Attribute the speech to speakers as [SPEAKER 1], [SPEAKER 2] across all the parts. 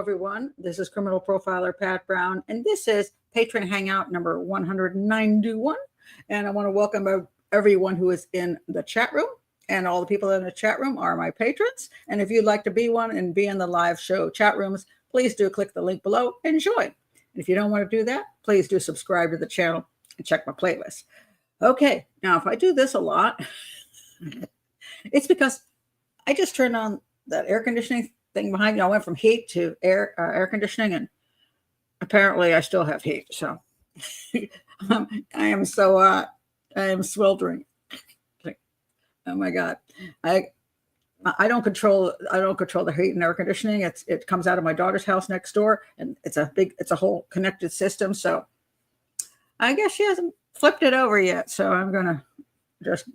[SPEAKER 1] everyone. This is criminal profiler Pat Brown, and this is Patron Hangout number 191. And I want to welcome everyone who is in the chat room. And all the people in the chat room are my patrons. And if you'd like to be one and be in the live show chat rooms, please do click the link below and join. And if you don't want to do that, please do subscribe to the channel and check my playlist. Okay, now if I do this a lot, it's because I just turned on that air conditioning thing behind me. I went from heat to air conditioning, and apparently I still have heat. So I am sweltering. Oh my God. I don't control the heat and air conditioning. It comes out of my daughter's house next door, and it's a whole connected system. So I guess she hasn't flipped it over yet. So I'm gonna just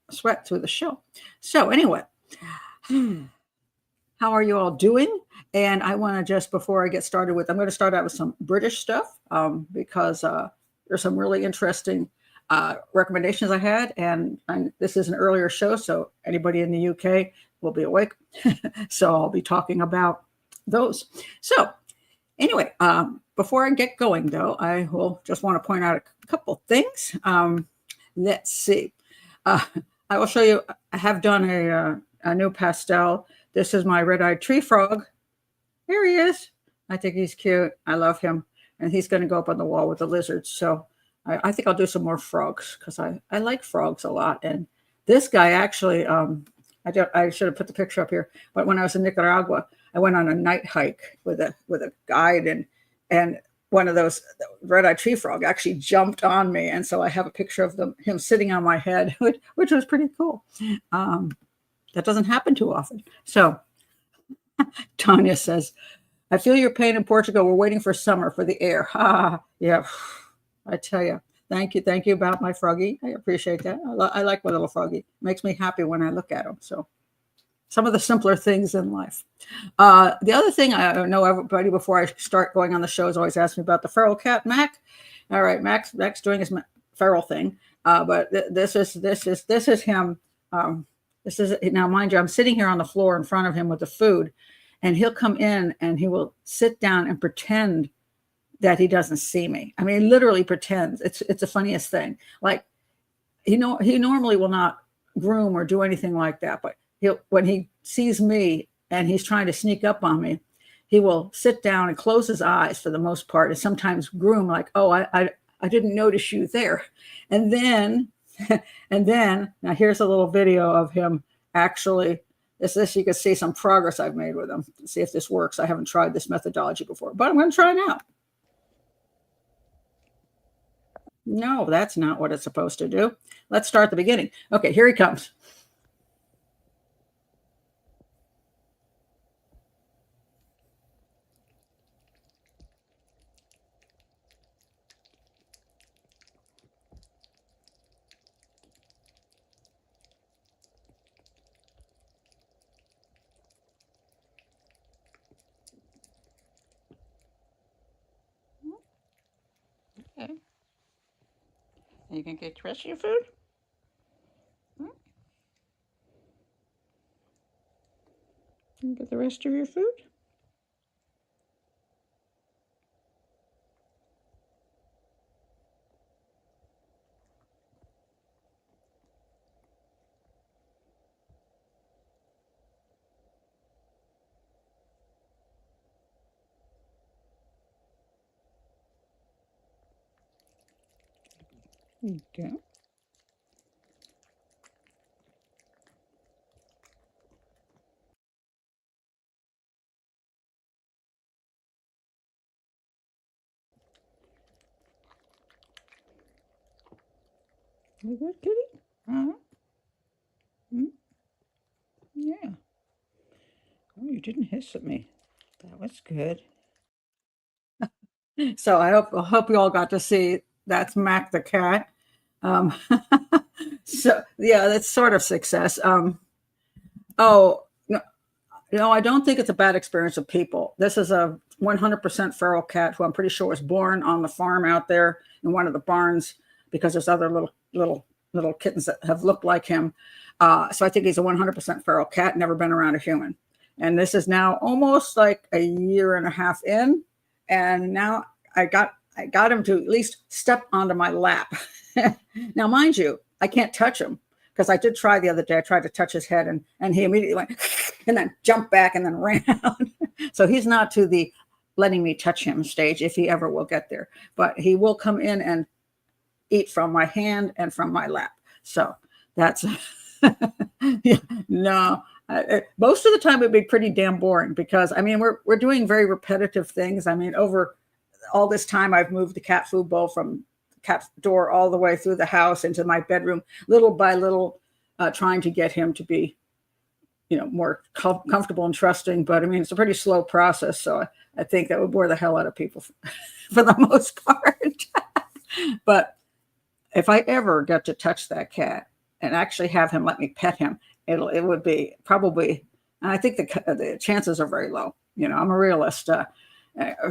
[SPEAKER 1] sweat through the show. So anyway, how are you all doing? And I want to just, before I get started I'm going to start out with some British stuff because there's some really interesting recommendations I had. And this is an earlier show, so anybody in the UK will be awake. So I'll be talking about those. So anyway, before I get going, though, I will just want to point out a couple things. Let's see. I will show you, I have done a new pastel. This is my red-eyed tree frog. Here he is. I think he's cute. I love him. And he's going to go up on the wall with the lizards. So I think I'll do some more frogs because I like frogs a lot. And this guy actually, I should have put the picture up here. But when I was in Nicaragua, I went on a night hike with a guide, and one of those red-eyed tree frog actually jumped on me. And so I have a picture of him sitting on my head, which was pretty cool. That doesn't happen too often. So Tanya says, I feel your pain in Portugal. We're waiting for summer for the air. Yeah, I tell you. Thank you about my froggy. I appreciate that. I like my little froggy. It makes me happy when I look at him. So some of the simpler things in life. The other thing, I know everybody before I start going on the shows always ask me about the feral cat, Mac. All right, Mac's doing his feral thing. But this is him. This is, now mind you, I'm sitting here on the floor in front of him with the food, and he'll come in and he will sit down and pretend that he doesn't see me. I mean, literally pretends. It's the funniest thing. Like, he normally will not groom or do anything like that, but when he sees me and he's trying to sneak up on me, he will sit down and close his eyes for the most part, and sometimes groom like, oh, I didn't notice you there. And then now here's a little video of him actually. This you can see some progress I've made with him. See if this works. I haven't tried this methodology before, but I'm going to try now. No, that's not what it's supposed to do. Let's start at the beginning. Okay, here he comes. Okay. You can get the rest of your food? You can get the rest of your food? Okay. You good, kitty? Uh-huh. Yeah. Oh, you didn't hiss at me. That was good. So I hope you all got to see. That's Mac the cat. So yeah, that's sort of success. Oh no, I don't think it's a bad experience with people. This is a 100% feral cat who I'm pretty sure was born on the farm out there in one of the barns, because there's other little kittens that have looked like him. So I think he's a 100% feral cat, never been around a human. And this is now almost like a year and a half in. And now I got him to at least step onto my lap. Now, mind you, I can't touch him because I did try the other day. I tried to touch his head and he immediately went and then jumped back and then ran out. So he's not to the letting me touch him stage if he ever will get there. But he will come in and eat from my hand and from my lap. So that's, yeah, no. Most of the time it'd be pretty damn boring because I mean we're doing very repetitive things. I mean, over all this time I've moved the cat food bowl from the cat door all the way through the house into my bedroom, little by little, trying to get him to be, more comfortable and trusting. But I mean, it's a pretty slow process. So I think that would bore the hell out of people for the most part. But if I ever get to touch that cat and actually have him let me pet him, it would be probably, and I think the chances are very low. I'm a realist. A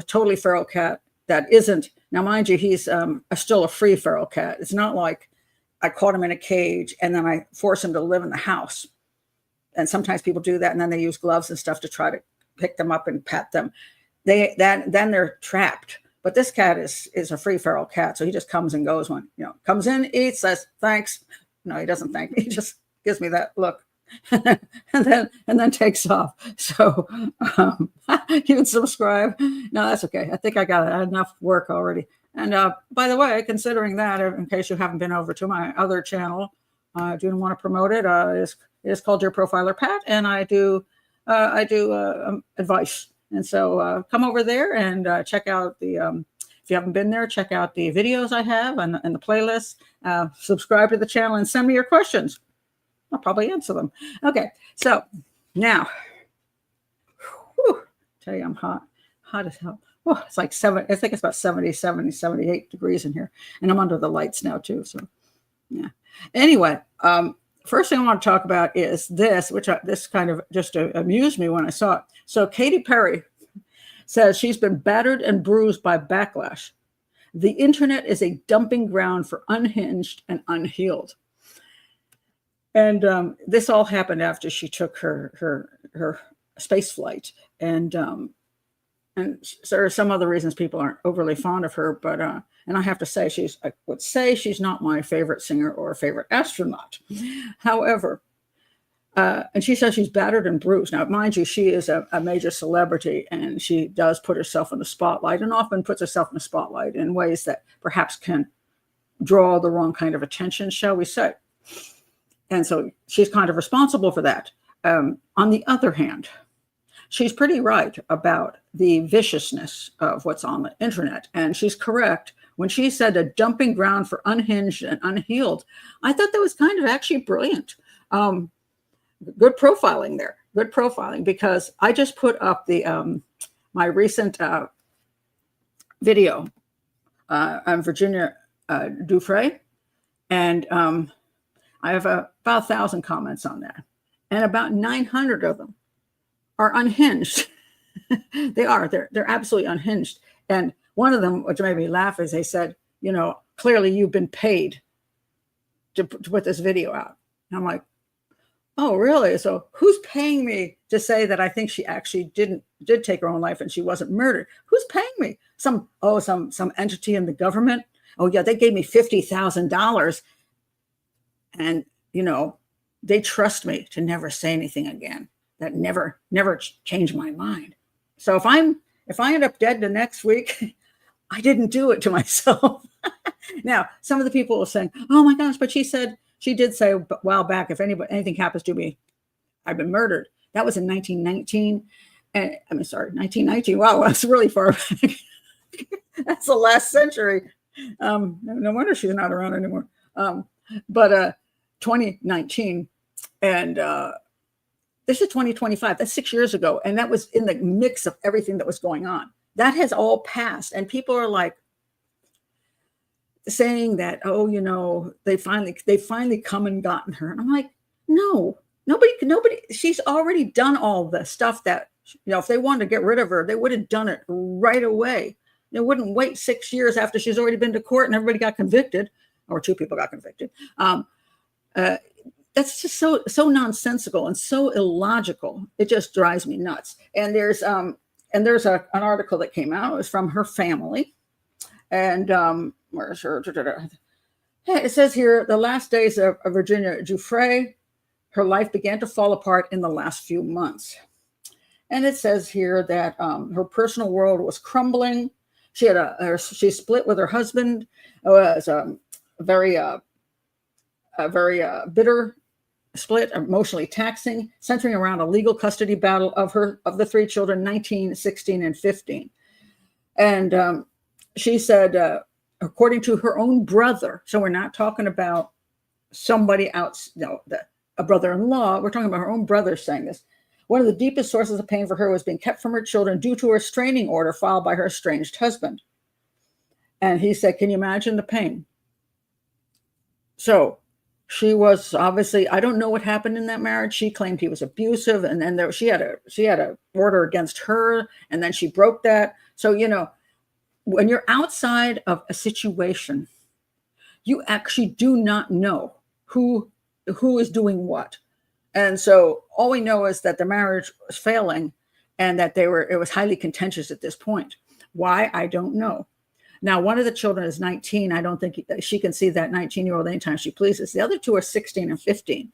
[SPEAKER 1] totally feral cat that isn't, now mind you, he's still a free feral cat. It's not like I caught him in a cage and then I force him to live in the house. And sometimes people do that, and then they use gloves and stuff to try to pick them up and pet them. Then they're trapped. But this cat is a free feral cat, so he just comes and goes when comes in, eats, says thanks. No, he doesn't thank me. He just gives me that look, and then takes off. So you can subscribe. No, that's okay. I think I got enough work already. And by the way, considering that, in case you haven't been over to my other channel, I do want to promote it. It's called Your Profiler Pat, and I do advice. And so come over there and check out the, if you haven't been there, check out the videos I have and the playlist. Subscribe to the channel and send me your questions. I'll probably answer them. Okay, so now, tell you I'm hot as hell. Oh, it's like I think it's about 78 degrees in here. And I'm under the lights now too, so yeah. Anyway, first thing I want to talk about is this, this kind of just amused me when I saw it. So Katy Perry says she's been battered and bruised by backlash. The internet is a dumping ground for unhinged and unhealed. And this all happened after she took her space flight. And there are some other reasons people aren't overly fond of her, but and I have to say I would say she's not my favorite singer or favorite astronaut. However, and she says she's battered and bruised. Now, mind you, she is a major celebrity, and she does put herself in the spotlight, and often puts herself in the spotlight in ways that perhaps can draw the wrong kind of attention, shall we say. And so she's kind of responsible for that. On the other hand, she's pretty right about the viciousness of what's on the internet. And she's correct when she said a dumping ground for unhinged and unhealed. I thought that was kind of actually brilliant. Good profiling there. Good profiling, because I just put up the my recent video on Virginia Dufresne. And I have about 1,000 comments on that. And about 900 of them are unhinged. They are. They're absolutely unhinged. And one of them, which made me laugh, is they said, clearly you've been paid to put this video out. And I'm like, oh, really? So who's paying me to say that I think she actually did take her own life and she wasn't murdered? Who's paying me? Some entity in the government? Oh yeah, they gave me $50,000, and they trust me to never say anything again. That never changed my mind. So if I end up dead the next week, I didn't do it to myself. Now, some of the people were saying, oh my gosh, but she did say a while back, if anything happens to me, I've been murdered. That was in 1919. And 1919. Wow, that's really far back. That's the last century. No wonder she's not around anymore. But 2019, and this is 2025. That's 6 years ago. And that was in the mix of everything that was going on. That has all passed. And people are like saying that, oh, they finally come and gotten her. And I'm like, no, nobody, she's already done all the stuff that, if they wanted to get rid of her, they would have done it right away. They wouldn't wait 6 years after she's already been to court and everybody got convicted, or two people got convicted. that's just so nonsensical and so illogical. It just drives me nuts. And there's an article that came out. It was from her family, and where's her? It says here, the last days of Virginia Giuffre, her life began to fall apart in the last few months. And it says here that her personal world was crumbling. She split with her husband. It was a very bitter split, emotionally taxing, centering around a legal custody battle of the three children, 19, 16, and 15. And she said, according to her own brother, so we're not talking about somebody else, a brother-in-law, we're talking about her own brother saying this. One of the deepest sources of pain for her was being kept from her children due to a restraining order filed by her estranged husband. And he said, can you imagine the pain? So she was obviously, I don't know what happened in that marriage. She claimed he was abusive, and then she had a order against her, and then she broke that. So, when you're outside of a situation, you actually do not know who is doing what. And so all we know is that the marriage was failing, and that it was highly contentious at this point. Why? I don't know. Now, one of the children is 19. I don't think she can see that 19-year-old anytime she pleases. The other two are 16 and 15.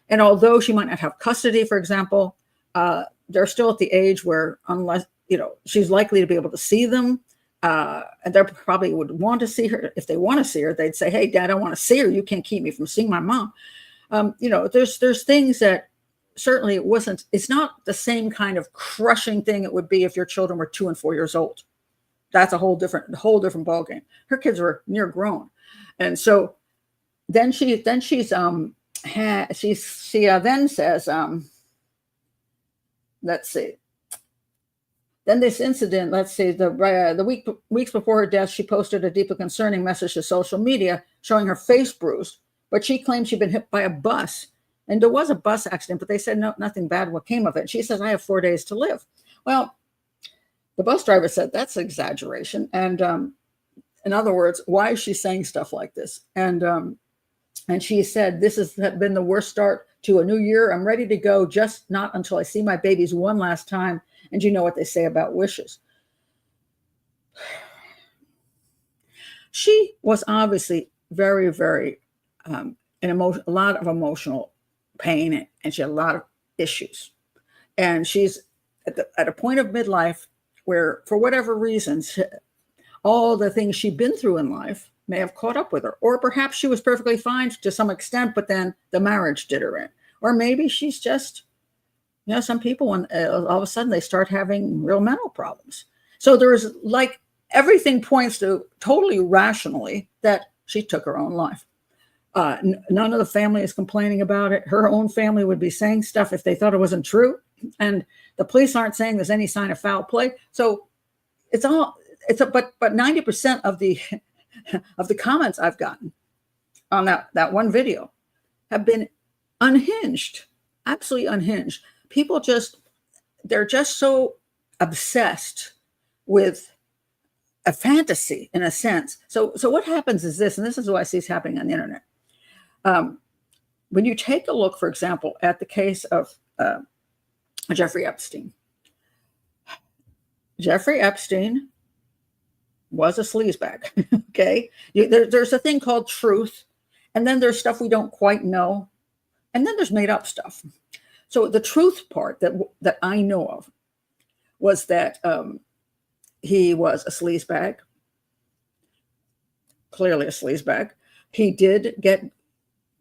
[SPEAKER 1] And although she might not have custody, for example, they're still at the age where, unless, she's likely to be able to see them. And they probably would want to see her. If they want to see her, they'd say, hey, Dad, I want to see her. You can't keep me from seeing my mom. There's things that certainly it's not the same kind of crushing thing it would be if your children were 2 and 4 years old. That's a whole different ballgame. Her kids were near grown. And so then she then says, let's see. Then this incident, let's see, the weeks before her death, she posted a deeply concerning message to social media showing her face bruised, but she claimed she'd been hit by a bus. And there was a bus accident, but they said nothing bad what came of it. She says, I have 4 days to live. Well, the bus driver said that's exaggeration. And in other words, why is she saying stuff like this? And she said, this has been the worst start to a new year. I'm ready to go, just not until I see my babies one last time. And you know what they say about wishes. She was obviously very, very a lot of emotional pain, and she had a lot of issues. And she's at a point of midlife where, for whatever reasons, all the things she'd been through in life may have caught up with her. Or perhaps she was perfectly fine to some extent, but then the marriage did her in. Or maybe she's just, some people, when all of a sudden they start having real mental problems. So there's everything points to totally rationally that she took her own life. None of the family is complaining about it. Her own family would be saying stuff if they thought it wasn't true. And the police aren't saying there's any sign of foul play. So but 90% of the comments I've gotten on that one video have been unhinged, absolutely unhinged. People they're just so obsessed with a fantasy in a sense. So what happens is this, and this is what I see is happening on the internet. When you take a look, for example, at the case of Jeffrey Epstein. Jeffrey Epstein was a sleazebag, okay? There's a thing called truth, and then there's stuff we don't quite know, and then there's made up stuff. So the truth part that I know of was that he was a sleazebag, clearly a sleazebag. He did get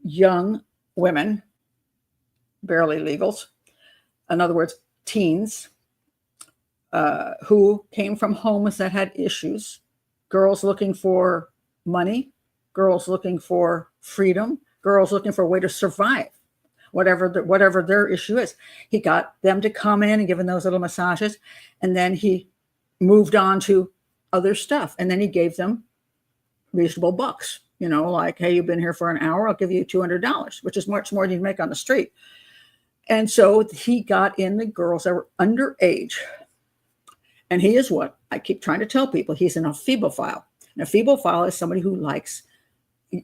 [SPEAKER 1] young women, barely legals, in other words, teens, who came from homes that had issues, girls looking for money, girls looking for freedom, girls looking for a way to survive, whatever their issue is. He got them to come in and give them those little massages, and then he moved on to other stuff, and then he gave them reasonable bucks, like, hey, you've been here for an hour, I'll give you $200, which is much more than you make on the street. And so he got in the girls that were underage. And he is what I keep trying to tell people. He's an ephebophile. An ephebophile is somebody who likes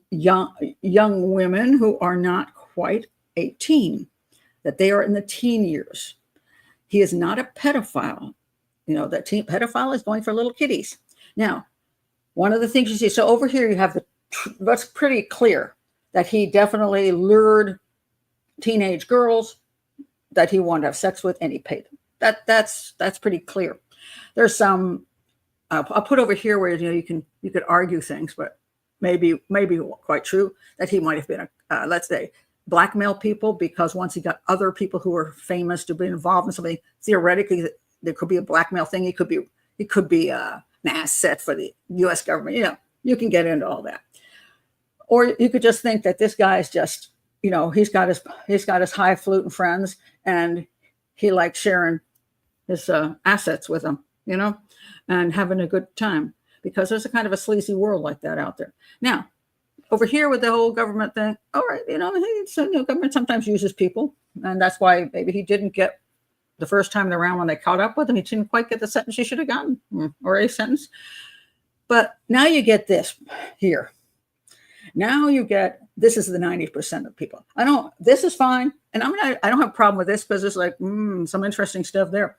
[SPEAKER 1] young women who are not quite a teen, that they are in the teen years. He is not a pedophile. That pedophile is going for little kiddies. Now, one of the things you see, so over here you have that's pretty clear that he definitely lured teenage girls that he wanted to have sex with, and he paid them. That's pretty clear. There's some I'll put over here where you could argue things, but maybe quite true that he might have been let's say blackmail people, because once he got other people who were famous to be involved in something, theoretically there could be a blackmail thing. He could be an asset for the U.S. government. You can get into all that, or you could just think that this guy is just he's got his highfalutin friends and he likes sharing his assets with them, and having a good time, because there's a kind of a sleazy world like that out there. Now, over here with the whole government thing, all right, government sometimes uses people, and that's why maybe he didn't get the first time around when they caught up with him. He didn't quite get the sentence he should have gotten, or a sentence. But now you get this here. Now you get, this is the 90% of people. This is fine, and I don't have a problem with this because there's like some interesting stuff there.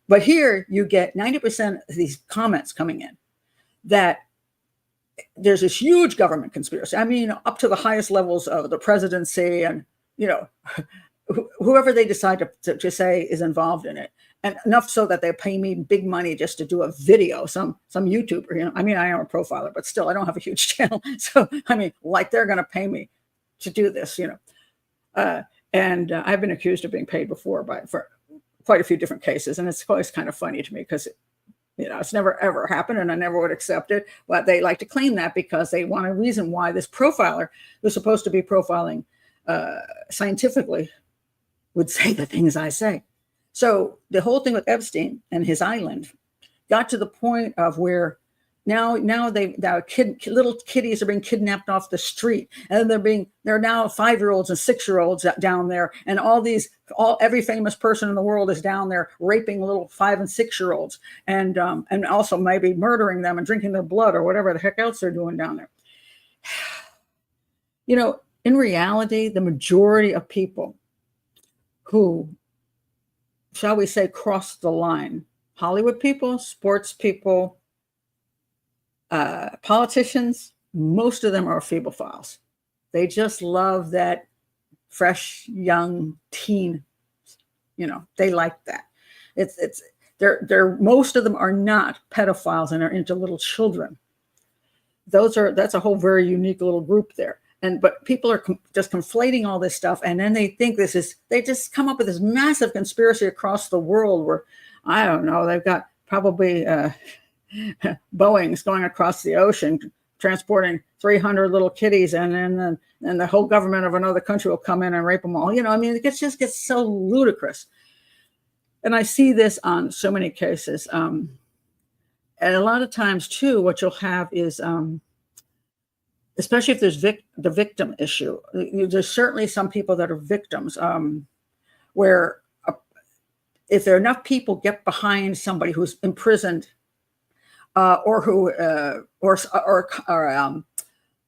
[SPEAKER 1] But here you get 90% of these comments coming in that there's this huge government conspiracy. I mean, up to the highest levels of the presidency, and whoever they decide to say is involved in it, and enough so that they pay me big money just to do a video. Some YouTuber, I mean, I am a profiler, but still, I don't have a huge channel. So I mean, like they're going to pay me to do this, and I've been accused of being paid before for quite a few different cases, and it's always kind of funny to me because it's never ever happened, and I never would accept it. But they like to claim that because they want a reason why this profiler, who's supposed to be profiling scientifically, would say the things I say. So the whole thing with Epstein and his island got to the point of where now little kiddies are being kidnapped off the street, and they're now 5-year-olds and 6-year-olds down there, and every famous person in the world is down there raping little 5 and 6-year-olds, and also maybe murdering them and drinking their blood or whatever the heck else they're doing down there. In reality, the majority of people who, shall we say, cross the line, Hollywood people, sports people, politicians, most of them are phebophiles. They just love that fresh, young teen. They like that. They're most of them are not pedophiles and are into little children. That's a whole very unique little group there. But people are just conflating all this stuff, and then they think they just come up with this massive conspiracy across the world where, I don't know, they've got probably Boeings going across the ocean transporting 300 little kiddies, and then the whole government of another country will come in and rape them all. I mean, it just gets so ludicrous. And I see this on so many cases. And a lot of times too, what you'll have is, especially if there's the victim issue, there's certainly some people that are victims, where if there are enough people get behind somebody who's imprisoned, or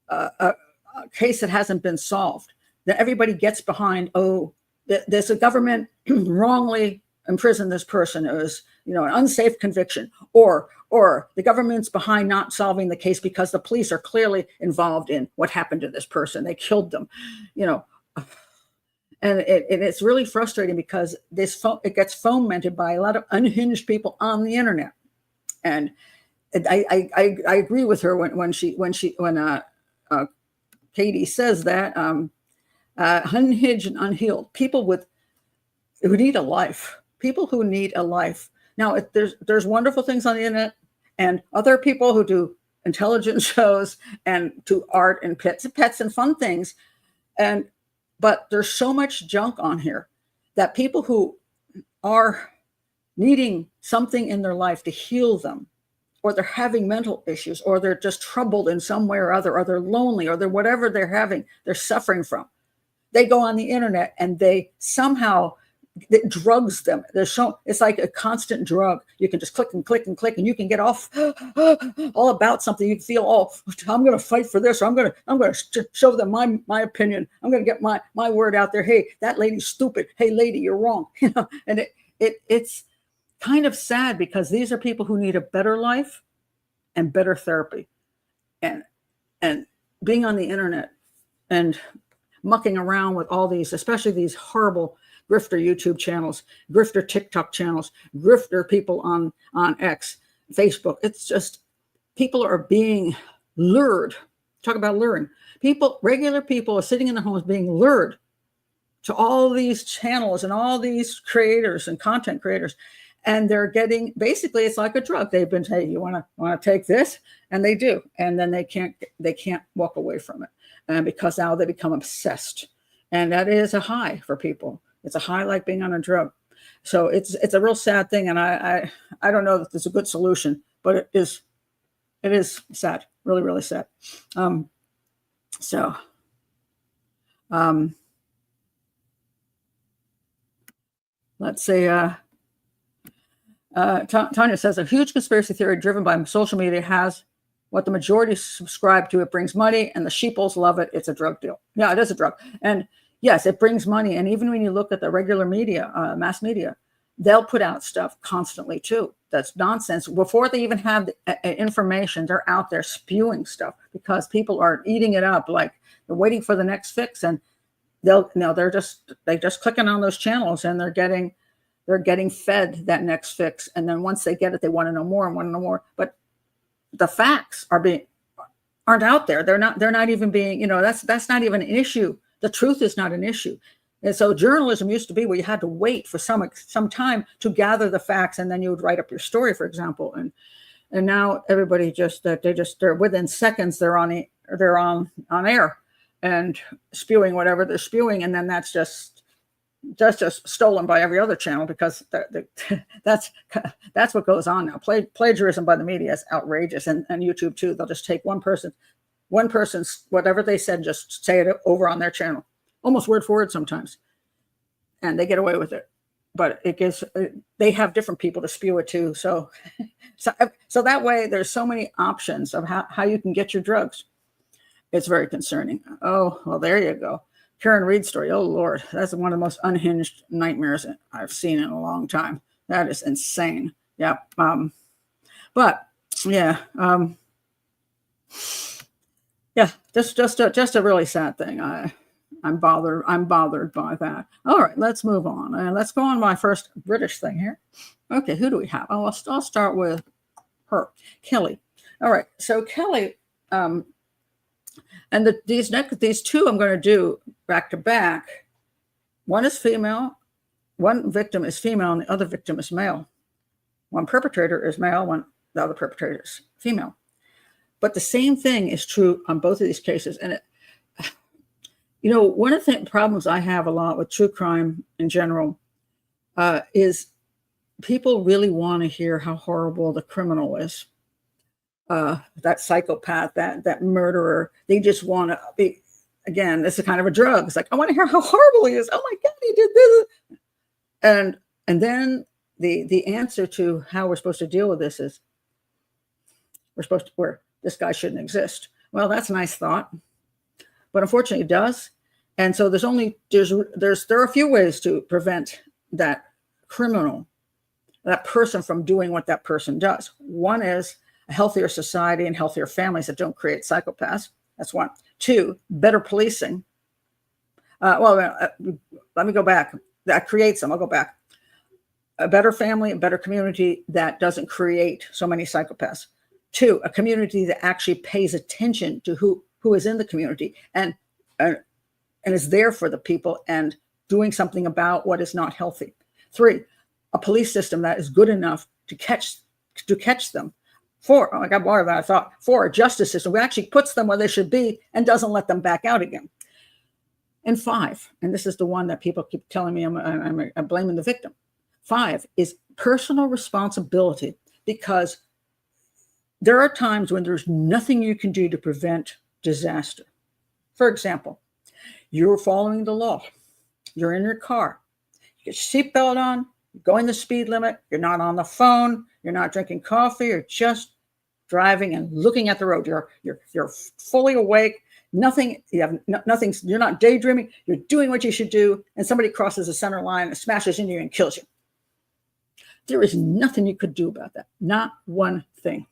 [SPEAKER 1] a case that hasn't been solved, that everybody gets behind. There's a government wrongly imprisoned this person. It was, an unsafe conviction, or the government's behind not solving the case because the police are clearly involved in what happened to this person. They killed them, and it's really frustrating because it gets fomented by a lot of unhinged people on the internet. And I agree with her when Katie says that unhinged and unhealed people who need a life. People who need a life. Now, there's wonderful things on the internet, and other people who do intelligent shows and do art and pets and fun things, but there's so much junk on here that people who are needing something in their life to heal them, or they're having mental issues, or they're just troubled in some way or other, or they're lonely, or they're whatever they're suffering from, they go on the internet and they somehow that drugs them. It's like a constant drug. You can just click and click and click, and you can get off all about something. You feel, oh, I'm going to fight for this, or I'm going to show them my opinion. I'm going to get my word out there. Hey, that lady's stupid. Hey, lady, you're wrong. And it's kind of sad, because these are people who need a better life and better therapy, and being on the internet and mucking around with all these, especially these horrible grifter YouTube channels, grifter TikTok channels, grifter people on X, Facebook. It's just, people are being lured. Talk about luring. Regular people are sitting in their homes being lured to all these channels and all these creators and content creators. And they're getting, basically, it's like a drug. They've been saying, you want to take this? And they do. And then they can't walk away from it. And because now they become obsessed. And that is a high for people. It's a high like being on a drug. So it's a real sad thing. And I don't know that there's a good solution, but it is sad, really, really sad. Let's see. Tanya says, a huge conspiracy theory driven by social media has what the majority subscribe to. It brings money, and the sheeples love it. It's a drug deal. Yeah, it is a drug. And yes, it brings money. And even when you look at the regular media, mass media, they'll put out stuff constantly too. That's nonsense. Before they even have the information, they're out there spewing stuff, because people are eating it up. Like, they're waiting for the next fix, and they're just clicking on those channels, and they're getting fed that next fix. And then once they get it, they want to know more and want to know more. But the facts aren't out there. They're not even being, that's not even an issue. The truth is not an issue. And so journalism used to be where you had to wait for some time to gather the facts, and then you would write up your story, for example. And now everybody they're within seconds, they're on air and spewing whatever they're spewing. And then that's just stolen by every other channel, because that's what goes on now. Plagiarism by the media is outrageous, and YouTube too. They'll just take one person's whatever they said, just say it over on their channel, almost word for word sometimes, and they get away with it. But they have different people to spew it to. So that way, there's so many options of how you can get your drugs. It's very concerning. Oh, well, there you go. Karen Reed story. Oh, Lord. That's one of the most unhinged nightmares I've seen in a long time. That is insane. Yeah. But yeah. Yeah. Just a really sad thing. I'm bothered by that. All right. Let's move on. And let's go on my first British thing here. Okay. Who do we have? Oh, I'll start with her. Kelly. All right. So Kelly, and these two I'm going to do back to back. One is female, one victim is female, and the other victim is male. One perpetrator is male, the other perpetrator is female. But the same thing is true on both of these cases. And one of the problems I have a lot with true crime in general is people really want to hear how horrible the criminal is. That psychopath, that murderer, they just want to be, again, this is kind of a drug. It's like, I want to hear how horrible he is. Oh my God, he did this. And then the answer to how we're supposed to deal with this is where this guy shouldn't exist. Well, that's a nice thought, but unfortunately it does. And so there are a few ways to prevent that criminal, that person, from doing what that person does. One is a healthier society and healthier families that don't create psychopaths. That's one. Two, better policing. Let me go back. That creates them. I'll go back. A better family, a better community that doesn't create so many psychopaths. Two, a community that actually pays attention to who is in the community and is there for the people and doing something about what is not healthy. Three, a police system that is good enough to catch them. Four, oh, I got more than I thought. Four, a justice system who actually puts them where they should be and doesn't let them back out again. And five, and this is the one that people keep telling me I'm blaming the victim. Five is personal responsibility, because there are times when there's nothing you can do to prevent disaster. For example, you're following the law. You're in your car. Get your seatbelt on, you're going the speed limit, you're not on the phone, you're not drinking coffee, you're just driving and looking at the road. You're fully awake. Nothing, you have nothing, you're not daydreaming, you're doing what you should do, and somebody crosses the center line and smashes into you and kills you. There is nothing you could do about that. Not one thing.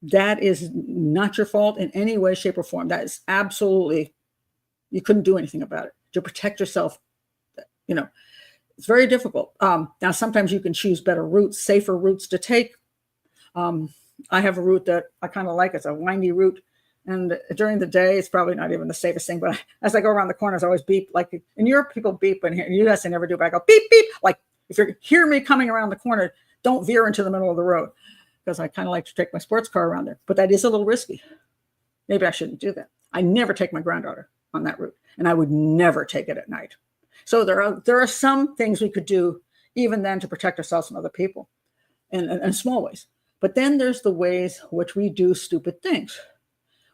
[SPEAKER 1] That is not your fault in any way, shape, or form. That is absolutely, you couldn't do anything about it. To protect yourself, it's very difficult. Now, sometimes you can choose better routes, safer routes to take. I have a route that I kind of like. It's a windy route. And during the day, it's probably not even the safest thing. But as I go around the corners, I always beep. Like in Europe, people beep. And here in the U.S., they never do. But I go beep, beep. Like if you hear me coming around the corner, don't veer into the middle of the road. Because I kind of like to take my sports car around there. But that is a little risky. Maybe I shouldn't do that. I never take my granddaughter on that route. And I would never take it at night. So there are some things we could do even then to protect ourselves from other people in small ways. But then there's the ways which we do stupid things,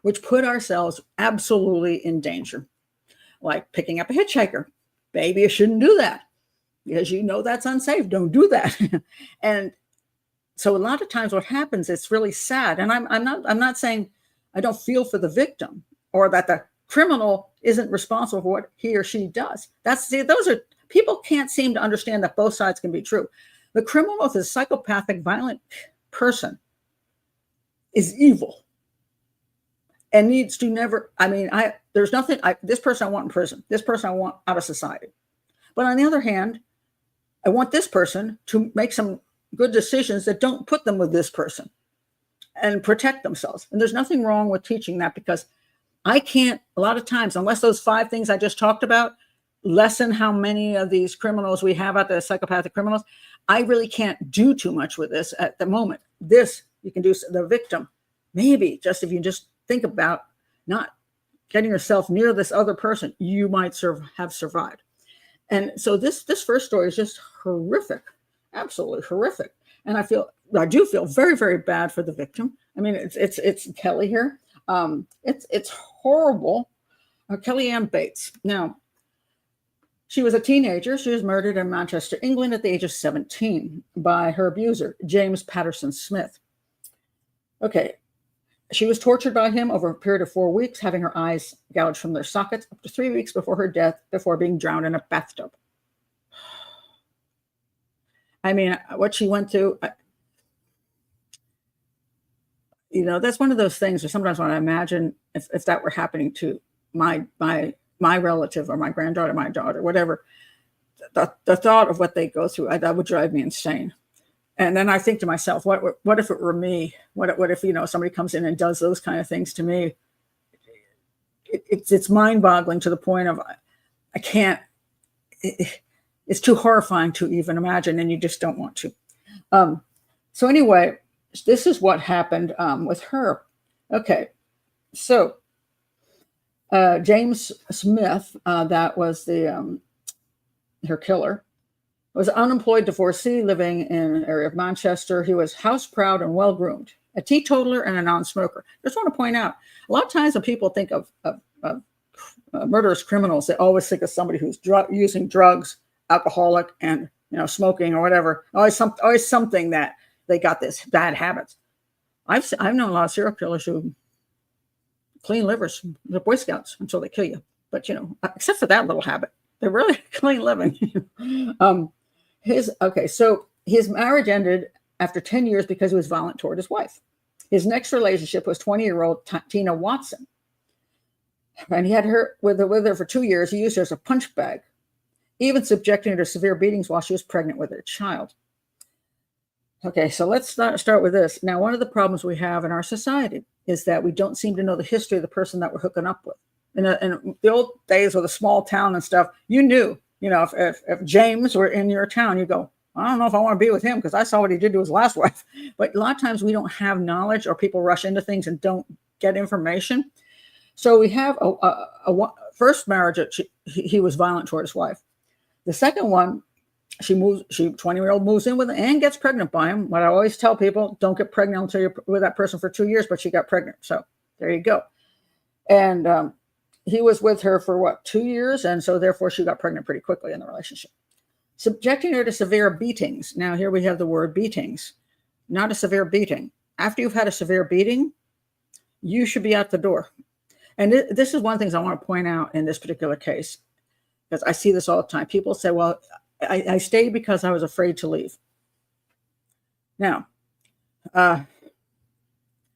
[SPEAKER 1] which put ourselves absolutely in danger, like picking up a hitchhiker. Maybe you shouldn't do that because you know that's unsafe. Don't do that. And so a lot of times what happens, it's really sad. And I'm not saying I don't feel for the victim or that the criminal isn't responsible for what he or she does. Those are people can't seem to understand that both sides can be true. The criminal is a psychopathic, violent person is evil and needs to never, there's nothing, this person I want in prison, this person I want out of society. But on the other hand, I want this person to make some good decisions that don't put them with this person and protect themselves. And there's nothing wrong with teaching that because I can't, a lot of times, unless those 5 things I just talked about lessen how many of these criminals we have out there, psychopathic criminals, I really can't do too much with this at the moment. This, you can do the victim. Maybe just if you just think about not getting yourself near this other person, you might have survived. And so this first story is just horrific, absolutely horrific. And I do feel very, very bad for the victim. I mean, it's Kelly here. It's horrible. Kelly Ann Bates. Now, she was a teenager. She was murdered in Manchester, England at the age of 17 by her abuser, James Patterson Smith. Okay. She was tortured by him over a period of 4 weeks, having her eyes gouged from their sockets up to 3 weeks before her death, before being drowned in a bathtub. I mean, what she went through, that's one of those things where sometimes when I imagine if that were happening to my relative or my granddaughter, my daughter, whatever, the thought of what they go through, that would drive me insane. And then I think to myself, what if it were me? What if, somebody comes in and does those kind of things to me? It's mind-boggling to the point of I can't, it's too horrifying to even imagine, and you just don't want to. So anyway, this is what happened with her. Okay, so James Smith, that was her killer, was an unemployed divorcee living in an area of Manchester. He was house proud and well groomed, a teetotaler and a non-smoker. I just want to point out, a lot of times when people think of murderous criminals, they always think of somebody who's using drugs, alcoholic, and smoking or whatever. Always something that they got this bad habits. I've known a lot of serial killers who clean livers, the Boy Scouts until they kill you. But except for that little habit, they're really clean living. So his marriage ended after 10 years because he was violent toward his wife. His next relationship was 20-year-old Tina Watson. And he had her with her for 2 years. He used her as a punch bag, even subjecting her to severe beatings while she was pregnant with their child. Okay, so let's start with this. Now, one of the problems we have in our society is that we don't seem to know the history of the person that we're hooking up with. In the old days with a small town and stuff, you knew, if James were in your town, you go, I don't know if I want to be with him because I saw what he did to his last wife. But a lot of times we don't have knowledge, or people rush into things and don't get information. So we have a first marriage that he was violent toward his wife. The second one, she 20-year-old moves in with him and gets pregnant by him. What I always tell people, don't get pregnant until you're with that person for 2 years, but she got pregnant. So there you go. And he was with her for 2 years. And so therefore she got pregnant pretty quickly in the relationship. subjecting her to severe beatings. Now, here we have the word beatings, not a severe beating. After you've had a severe beating, you should be out the door. And this is one of the things I want to point out in this particular case, because I see this all the time. People say, well, I stayed because I was afraid to leave. Now, I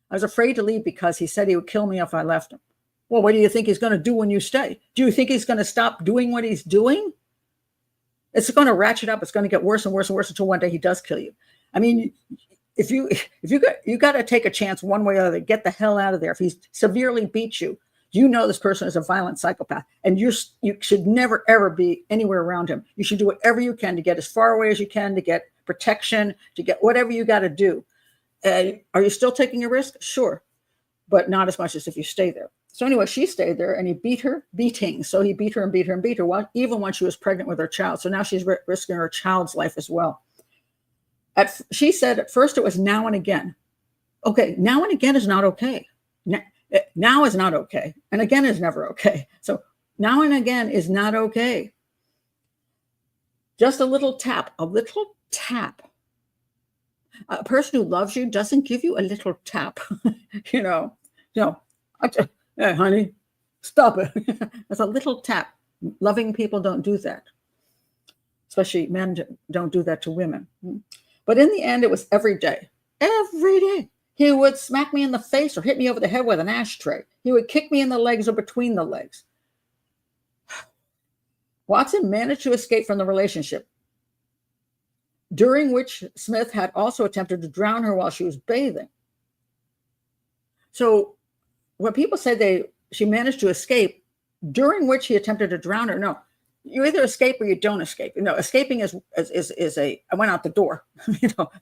[SPEAKER 1] was afraid to leave because he said he would kill me if I left him. Well, what do you think he's going to do when you stay? Do you think he's going to stop doing what he's doing? It's going to ratchet up. It's going to get worse and worse and worse until one day he does kill you. I mean, if you got to take a chance one way or the other, get the hell out of there. If he severely beats you, you know this person is a violent psychopath, and you should never, ever be anywhere around him. You should do whatever you can to get as far away as you can, to get protection, to get whatever you got to do. Are you still taking a risk? Sure, but not as much as if you stay there. So anyway, she stayed there, and he beat her, beating. So he beat her and beat her and beat her, even when she was pregnant with her child. So now she's risking her child's life as well. She said at first it was now and again. Okay, now and again is not okay. Now is not okay, and again is never okay. So now and again is not okay. Just a little tap, a little tap. A person who loves you doesn't give you a little tap. No, hey, honey, stop it. It's a little tap. Loving people don't do that. Especially men don't do that to women. But in the end, it was every day. Every day. He would smack me in the face or hit me over the head with an ashtray. He would kick me in the legs or between the legs. Watson managed to escape from the relationship, during which Smith had also attempted to drown her while she was bathing. So when people say she managed to escape, during which he attempted to drown her, no, you either escape or you don't escape. Escaping is I went out the door.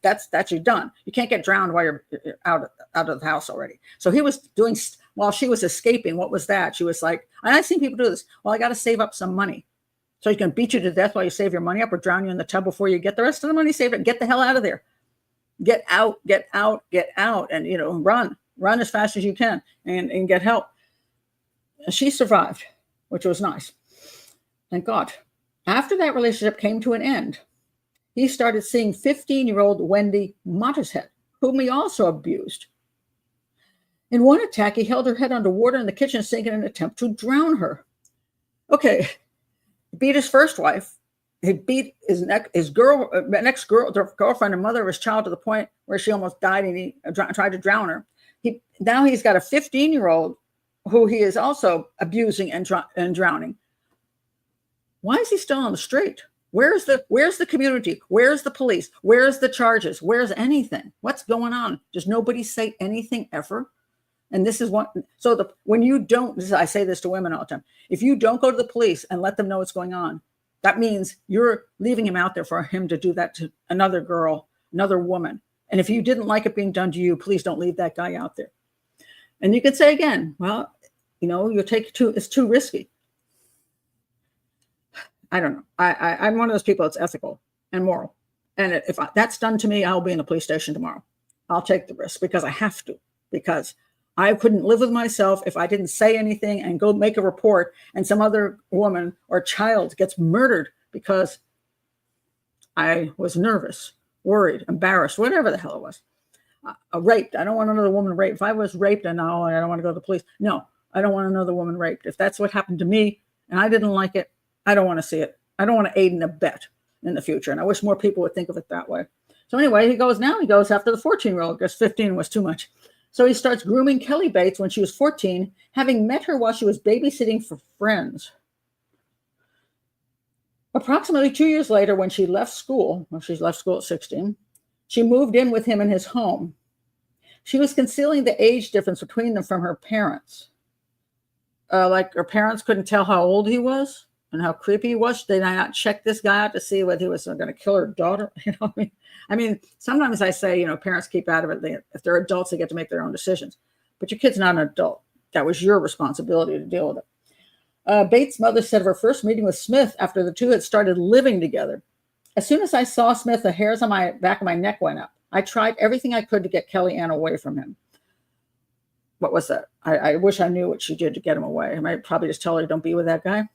[SPEAKER 1] That's you're done. You can't get drowned while you're out of the house already. So he was doing, while she was escaping, what was that? She was like, and I've seen people do this. Well, I got to save up some money. So he's going to beat you to death while you save your money up, or drown you in the tub before you get the rest of the money saved up. Get the hell out of there. Get out, and run as fast as you can and get help. She survived, which was nice. Thank God. After that relationship came to an end, he started seeing 15-year-old Wendy Mottershead, whom he also abused. In one attack, he held her head underwater in the kitchen sink in an attempt to drown her. Okay, he beat his first wife. He beat his girlfriend and mother of his child to the point where she almost died, and he tried to drown her. Now he's got a 15-year-old who he is also abusing and drowning. Why is he still on the street? Where's the community? Where's the police? Where's the charges? Where's anything? What's going on? Does nobody say anything ever? And this is what, when you don't, I say this to women all the time, if you don't go to the police and let them know what's going on, that means you're leaving him out there for him to do that to another girl, another woman. And if you didn't like it being done to you, please don't leave that guy out there. And you could say again, well, it's too risky. I don't know. I'm one of those people that's ethical and moral. And if that's done to me, I'll be in the police station tomorrow. I'll take the risk because I have to, because I couldn't live with myself if I didn't say anything and go make a report and some other woman or child gets murdered because I was nervous, worried, embarrassed, whatever the hell it was. Raped. I don't want another woman raped. If I was raped, I don't want to go to the police. No, I don't want another woman raped. If that's what happened to me and I didn't like it, I don't want to see it. I don't want to aid and abet in the future. And I wish more people would think of it that way. So anyway, he goes after the 14-year-old, because 15 was too much. So he starts grooming Kelly Bates when she was 14, having met her while she was babysitting for friends. Approximately 2 years later, when she left school at 16, she moved in with him in his home. She was concealing the age difference between them from her parents. Like her parents couldn't tell how old he was and how creepy he was. Did I not check this guy out to see whether he was going to kill her daughter? I mean, sometimes I say, parents keep out of it. If they're adults, they get to make their own decisions. But your kid's not an adult. That was your responsibility to deal with it. Bates' mother said of her first meeting with Smith after the two had started living together, "As soon as I saw Smith, the hairs on my back of my neck went up. I tried everything I could to get Kellyanne away from him." What was that? I wish I knew what she did to get him away. I might probably just tell her, don't be with that guy.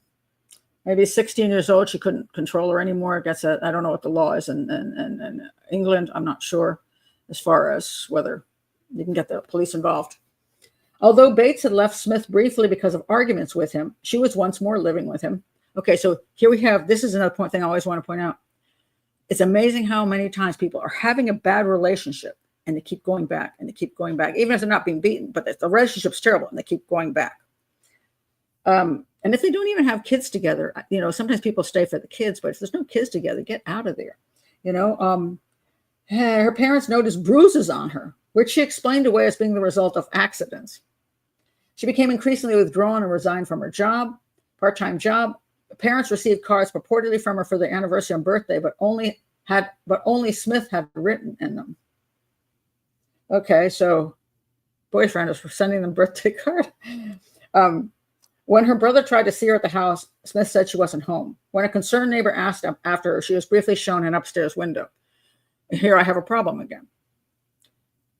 [SPEAKER 1] maybe 16 years old. She couldn't control her anymore. I guess I don't know what the law is in England. I'm not sure as far as whether you can get the police involved. Although Bates had left Smith briefly because of arguments with him, she was once more living with him. Okay, so here we have, this is another thing I always want to point out. It's amazing how many times people are having a bad relationship and they keep going back and they keep going back, even if they're not being beaten, but the relationship's terrible and they keep going back. And if they don't even have kids together, sometimes people stay for the kids, but if there's no kids together, get out of there. Her parents noticed bruises on her, which she explained away as being the result of accidents. She became increasingly withdrawn and resigned from her job, part-time job. Parents received cards purportedly from her for their anniversary and birthday, but only Smith had written in them. Okay, so boyfriend is sending them birthday card. When her brother tried to see her at the house, Smith said she wasn't home. When a concerned neighbor asked after her, she was briefly shown an upstairs window. Here I have a problem again.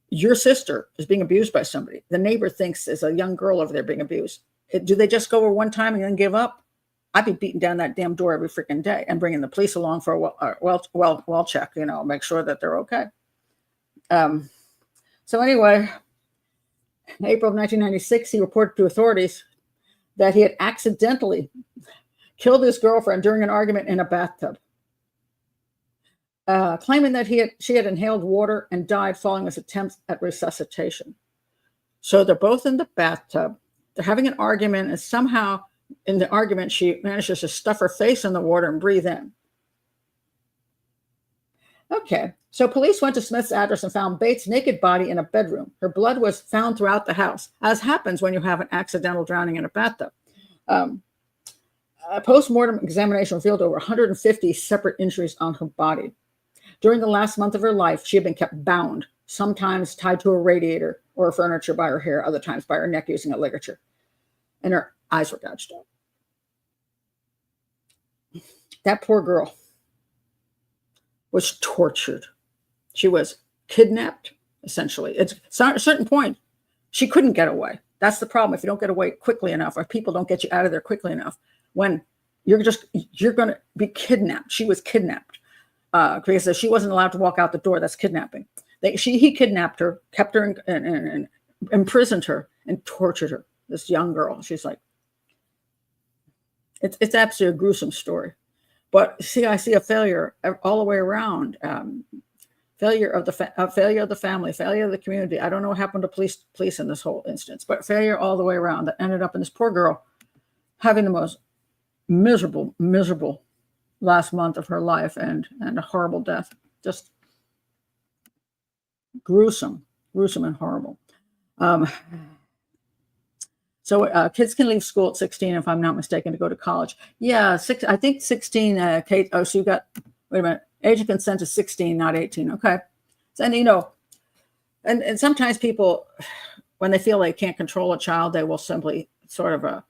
[SPEAKER 1] Your sister is being abused by somebody. The neighbor thinks there's a young girl over there being abused. Do they just go over one time and then give up? I'd be beating down that damn door every freaking day and bringing the police along for a well check, make sure that they're okay. So anyway, in April of 1996, he reported to authorities that he had accidentally killed his girlfriend during an argument in a bathtub, claiming that she had inhaled water and died following his attempts at resuscitation. So they're both in the bathtub. They're having an argument, and somehow in the argument, she manages to stuff her face in the water and breathe in. Okay, so police went to Smith's address and found Bates' naked body in a bedroom. Her blood was found throughout the house, as happens when you have an accidental drowning in a bathtub. A post-mortem examination revealed over 150 separate injuries on her body. During the last month of her life, she had been kept bound, sometimes tied to a radiator or furniture by her hair, other times by her neck using a ligature. And her eyes were gouged out. That poor girl was tortured. She was kidnapped, essentially. At a certain point, she couldn't get away. That's the problem. If you don't get away quickly enough, or people don't get you out of there quickly enough, when you're going to be kidnapped. She was kidnapped because if she wasn't allowed to walk out the door, that's kidnapping. He kidnapped her, kept her and imprisoned her and tortured her. This young girl. She's like, it's absolutely a gruesome story. But see, I see a failure all the way around. Failure of the family, failure of the community. I don't know what happened to police in this whole instance, but failure all the way around that ended up in this poor girl having the most miserable last month of her life and a horrible death. Just gruesome and horrible. So kids can leave school at 16, if I'm not mistaken, to go to college. Yeah, I think 16, Kate. Oh, so you got, wait a minute, age of consent is 16, not 18. Okay. So, and sometimes people, when they feel they can't control a child, they will simply sort of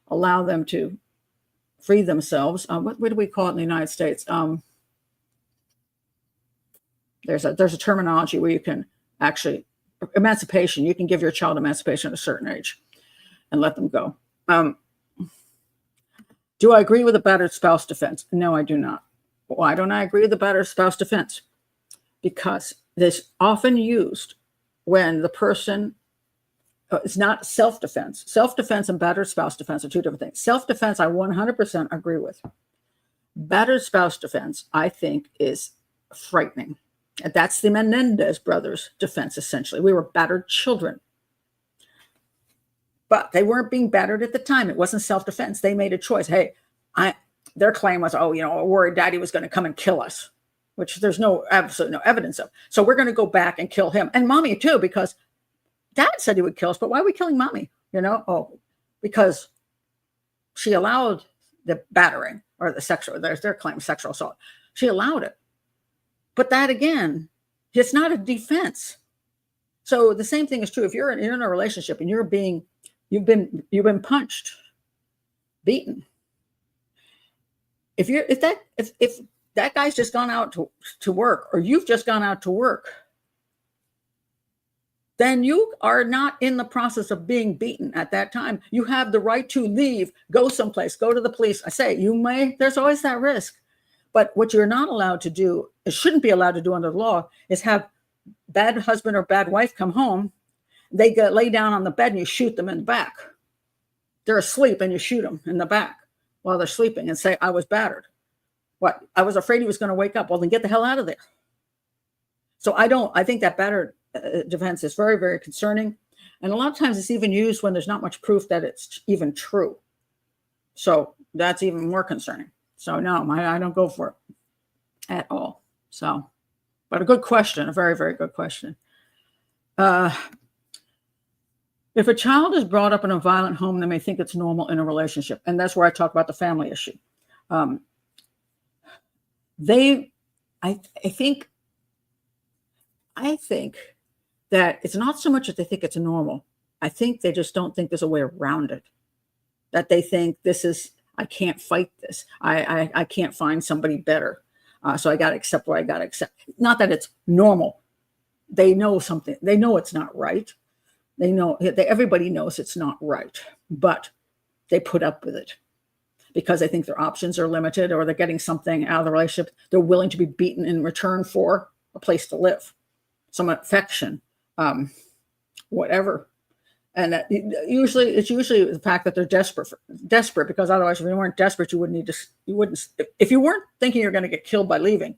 [SPEAKER 1] allow them to free themselves. What do we call it in the United States? There's a terminology where you can actually, emancipation, you can give your child emancipation at a certain age and let them go. Do I agree with the battered spouse defense? No, I do not. Why don't I agree with the battered spouse defense? Because it's often used when the person, it's not self-defense. Self-defense and battered spouse defense are two different things. Self-defense, I 100% agree with. Battered spouse defense, I think, is frightening. And that's the Menendez brothers' defense, essentially. We were battered children. But they weren't being battered at the time. It wasn't self-defense. They made a choice. Hey, their claim was, worried daddy was going to come and kill us, which there's absolutely no evidence of. So we're going to go back and kill him. And mommy too, because dad said he would kill us, but why are we killing mommy? Because she allowed the battering or the sexual, there's their claim, sexual assault. She allowed it. But that again, it's not a defense. So the same thing is true. If you're in a relationship and you've been punched, beaten. If that guy's just gone out to work, or you've just gone out to work, then you are not in the process of being beaten at that time. You have the right to leave, go someplace, go to the police. I say you may, there's always that risk. But what you're not allowed to do, it shouldn't be allowed to do under the law, is have bad husband or bad wife come home. They lay down on the bed and you shoot them in the back. They're asleep and you shoot them in the back while they're sleeping and say, I was battered. What? I was afraid he was going to wake up. Well, then get the hell out of there. So I think that battered defense is very, very concerning. And a lot of times it's even used when there's not much proof that it's even true. So that's even more concerning. So no, I don't go for it at all. So, but a good question, a very, very good question. If a child is brought up in a violent home, they may think it's normal in a relationship. And that's where I talk about the family issue. I think that it's not so much that they think it's normal. I think they just don't think there's a way around it. That they think I can't fight this. I can't find somebody better. So I got to accept what I got to accept. Not that it's normal. They know something. They know it's not right. They know everybody knows it's not right, but they put up with it because they think their options are limited or they're getting something out of the relationship. They're willing to be beaten in return for a place to live, some affection, whatever. And it's usually the fact that they're desperate because otherwise, if you weren't desperate, if you weren't thinking you're going to get killed by leaving,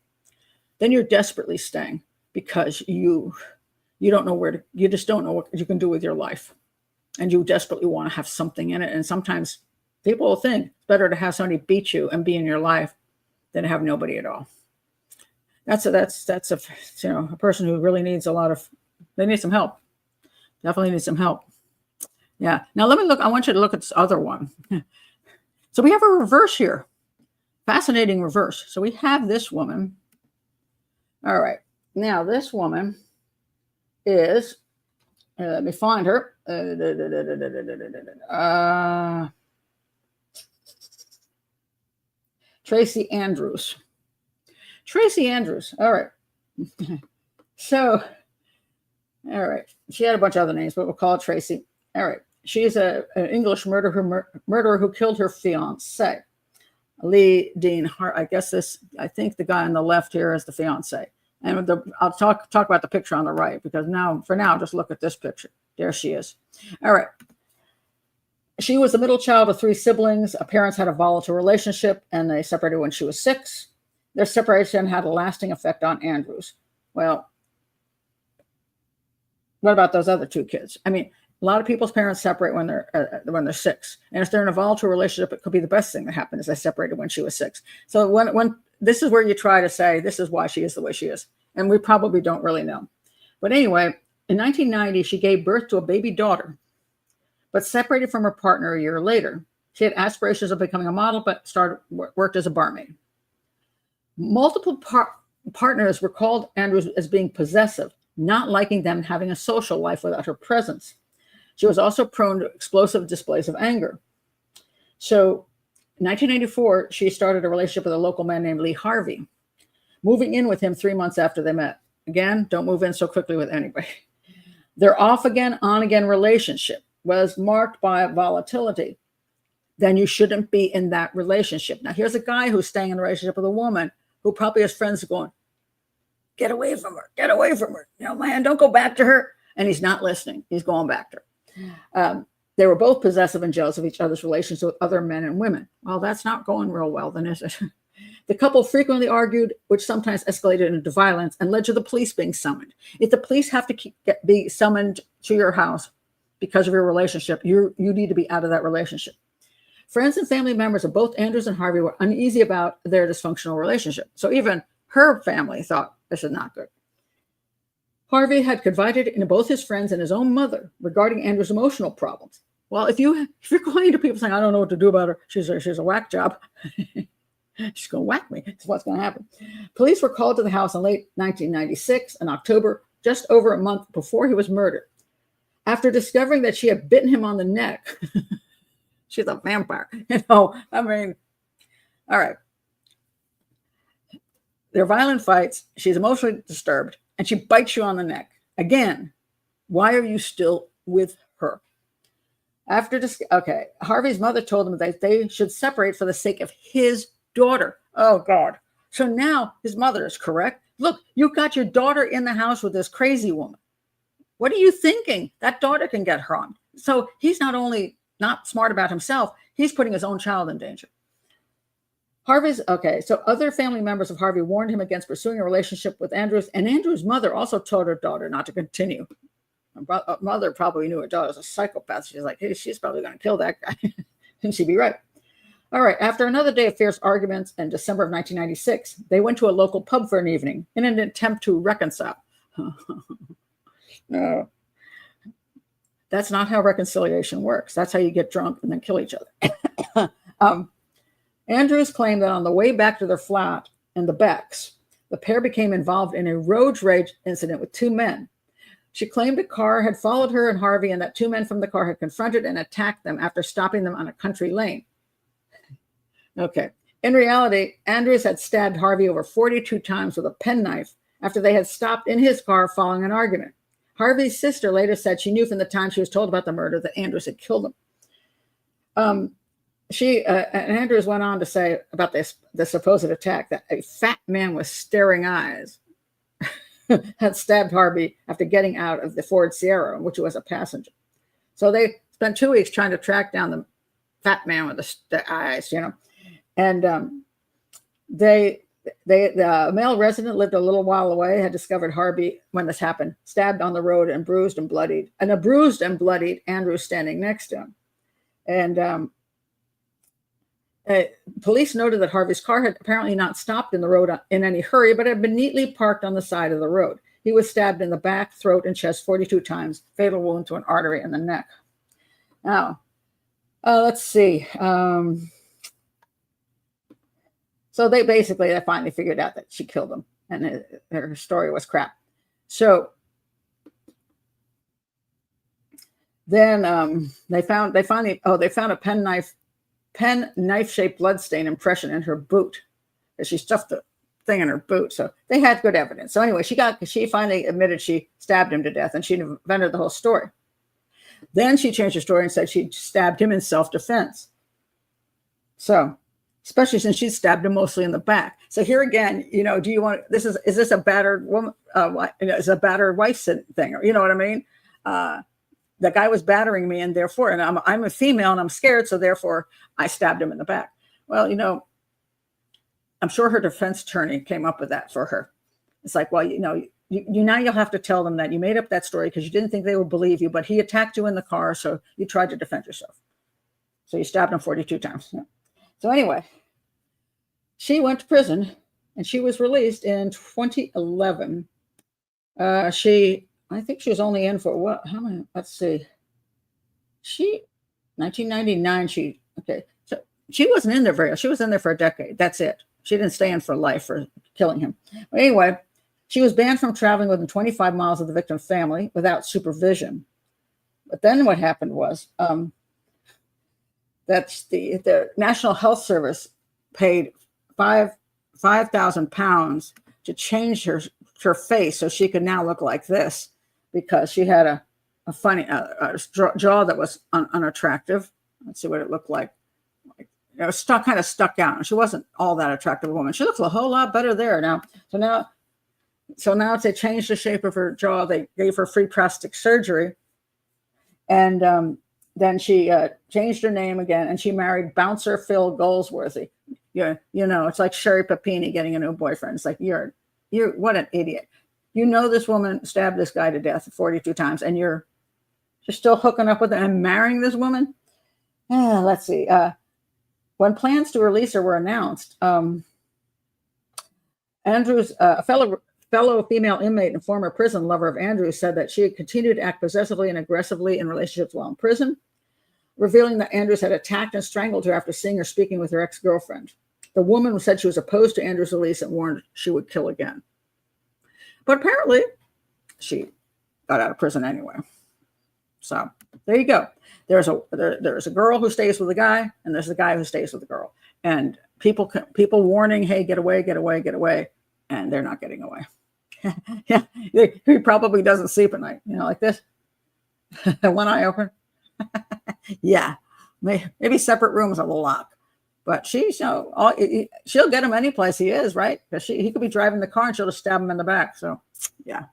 [SPEAKER 1] then you're desperately staying because you don't know you just don't know what you can do with your life. And you desperately want to have something in it. And sometimes people will think it's better to have somebody beat you and be in your life than to have nobody at all. That's a person who really needs they need some help. Definitely need some help. Yeah. Now let me look. I want you to look at this other one. So we have a reverse here. Fascinating reverse. So we have this woman. All right. Now this woman is, let me find her. Tracie Andrews. Tracie Andrews. All right. So, all right. She had a bunch of other names, but we'll call it Tracie. All right. She's an English murderer who killed her fiance, Lee Dean Hart. I think the guy on the left here is the fiance. And I'll talk about the picture on the right because for now, just look at this picture. There she is. All right. She was the middle child of 3 siblings. Her parents had a volatile relationship and they separated when she was 6. Their separation had a lasting effect on Andrews. Well, what about those other 2 kids? I mean, a lot of people's parents separate when they're 6. And if they're in a volatile relationship, it could be the best thing that happened is they separated when she was 6. So when this is where you try to say, this is why she is the way she is. And we probably don't really know. But anyway, in 1990, she gave birth to a baby daughter, but separated from her partner a year later. She had aspirations of becoming a model, but worked as a barmaid. Multiple partners recalled Andrews as being possessive, not liking them having a social life without her presence. She was also prone to explosive displays of anger. So in 1994, she started a relationship with a local man named Lee Harvey, moving in with him 3 months after they met. Again, don't move in so quickly with anybody. Their off again, on again relationship was marked by volatility. Then you shouldn't be in that relationship. Now, here's a guy who's staying in a relationship with a woman who probably has friends going, get away from her, get away from her. Man, don't go back to her. And he's not listening. He's going back to her. They were both possessive and jealous of each other's relations with other men and women. Well, that's not going real well, then, is it? The couple frequently argued, which sometimes escalated into violence and led to the police being summoned. If the police have to be summoned to your house because of your relationship, you need to be out of that relationship. Friends and family members of both Andrews and Harvey were uneasy about their dysfunctional relationship. So even her family thought this is not good. Harvey had confided in both his friends and his own mother regarding Andrews' emotional problems. Well, if you're going to people saying, I don't know what to do about her, she's a whack job. She's going to whack me. That's what's going to happen. Police were called to the house in late 1996 in October, just over a month before he was murdered. After discovering that she had bitten him on the neck, she's a vampire, all right. They're violent fights. She's emotionally disturbed and she bites you on the neck. Again, Why are you still with her? Harvey's mother told him that they should separate for the sake of his daughter. Oh, God. So now his mother is correct. Look, you got your daughter in the house with this crazy woman. What are you thinking? That daughter can get harmed. So he's not only not smart about himself, he's putting his own child in danger. So other family members of Harvey warned him against pursuing a relationship with Andrews, and Andrews' mother also told her daughter not to continue. Her mother probably knew her daughter was a psychopath. She's like, hey, she's probably going to kill that guy. And she'd be right. All right. After another day of fierce arguments in December of 1996, they went to a local pub for an evening in an attempt to reconcile. No, that's not how reconciliation works. That's how you get drunk and then kill each other. Andrews claimed that on the way back to their flat in the Becks, the pair became involved in a road rage incident with two men. She claimed a car had followed her and Harvey and that two men from the car had confronted and attacked them after stopping them on a country lane. Okay. In reality, Andrews had stabbed Harvey over 42 times with a penknife after they had stopped in his car following an argument. Harvey's sister later said she knew from the time she was told about the murder that Andrews had killed him. And Andrews went on to say about the supposed attack that a fat man with staring eyes had stabbed Harvey after getting out of the Ford Sierra, in which he was a passenger. So they spent 2 weeks trying to track down the fat man with the eyes, And the male resident lived a little while away, had discovered Harvey when this happened, stabbed on the road and bruised and bloodied Andrews standing next to him. And police noted that Harvey's car had apparently not stopped in the road in any hurry, but had been neatly parked on the side of the road. He was stabbed in the back, throat, and chest 42 times, fatal wound to an artery in the neck. Now, let's see. So they finally figured out that she killed him, and her story was crap. So then they found a pen knife shaped bloodstain impression in her boot, because she stuffed the thing in her boot. So they had good evidence. So anyway, she finally admitted she stabbed him to death, and she invented the whole story. Then she changed her story and said she stabbed him in self-defense. So, especially since she stabbed him mostly in the back. So here again, do you want, is this a battered woman, is a battered wife thing? Or, you know what I mean? The guy was battering me, and therefore, and I'm a female and I'm scared, so therefore I stabbed him in the back. Well, I'm sure her defense attorney came up with that for her. It's like, well, now you'll have to tell them that you made up that story because you didn't think they would believe you, but he attacked you in the car, so you tried to defend yourself. So you stabbed him 42 times. Yeah. So anyway, she went to prison, and she was released in 2011. I think she was only in for what? How many? Let's see. 1999. So she wasn't in there she was in there for a decade. That's it. She didn't stay in for life for killing him. But anyway, she was banned from traveling within 25 miles of the victim's family without supervision. But then what happened was that the National Health Service paid £5,000 to change her face so she could now look like this, because she had a funny jaw that was unattractive. Let's see what it looked like. It was kind of stuck out. She wasn't all that attractive a woman. She looks a whole lot better there now. So now they changed the shape of her jaw. They gave her free plastic surgery, and then she changed her name again, and she married Bouncer Phil Goldsworthy. It's like Sherry Papini getting a new boyfriend. It's like you're what an idiot. This woman stabbed this guy to death 42 times, and you're still hooking up with her and marrying this woman. Let's see. When plans to release her were announced, Andrews, a fellow female inmate and former prison lover of Andrews, said that she had continued to act possessively and aggressively in relationships while in prison, revealing that Andrews had attacked and strangled her after seeing her speaking with her ex-girlfriend. The woman said she was opposed to Andrews' release and warned she would kill again. But apparently, she got out of prison anyway. So there you go. There's a girl who stays with a guy, and there's a guy who stays with a girl. And people warning, hey, get away, get away, get away. And they're not getting away. Yeah, he probably doesn't sleep at night, like this. One eye open. Yeah, maybe separate rooms on the lock. But she'll get him any place he is, right? Because he could be driving the car and she'll just stab him in the back. So, yeah.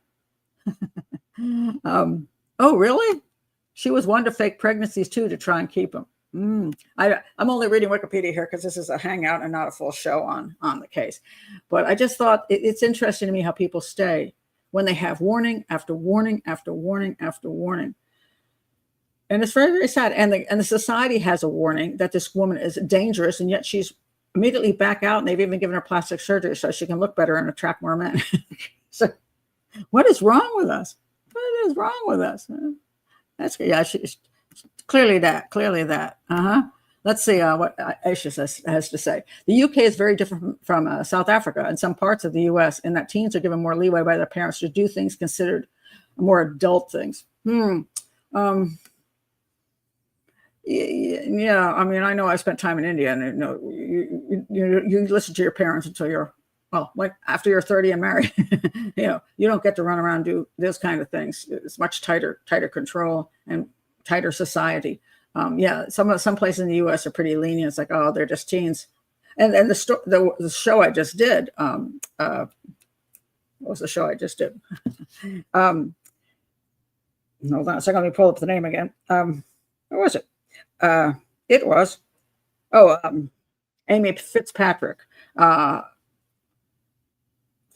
[SPEAKER 1] Oh, really? She was one to fake pregnancies too to try and keep him. I'm only reading Wikipedia here because this is a hangout and not a full show on the case. But I just thought it's interesting to me how people stay when they have warning after warning after warning after warning. And it's very, very sad. And the society has a warning that this woman is dangerous, and yet she's immediately back out, and they've even given her plastic surgery so she can look better and attract more men. So what is wrong with us? What is wrong with us? She's clearly that. Let's see what Aisha has to say. The UK is very different from South Africa and some parts of the US in that teens are given more leeway by their parents to do things considered more adult things. Yeah, I mean, I know I spent time in India, and you listen to your parents until you're like after you're 30 and married. You don't get to run around and do those kind of things. It's much tighter control and tighter society. Some places in the U.S. are pretty lenient. It's like, oh, they're just teens. And the show I just did. What was the show I just did? Hold on a second. Let me pull up the name again. What was it? It was, Amy Fitzpatrick.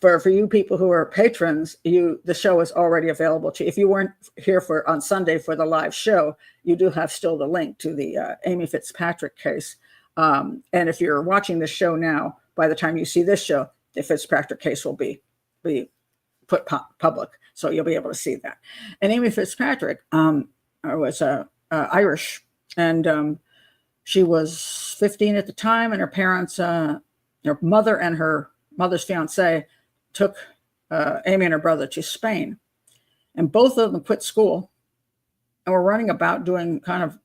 [SPEAKER 1] For you people who are patrons, the show is already available to you. If you weren't here on Sunday for the live show, you do have still the link to the Amy Fitzpatrick case. And if you're watching this show now, by the time you see this show, the Fitzpatrick case will be put public, so you'll be able to see that. And Amy Fitzpatrick was Irish. And she was 15 at the time, and her parents, her mother and her mother's fiance, took Amy and her brother to Spain. And both of them quit school and were running about doing kind of,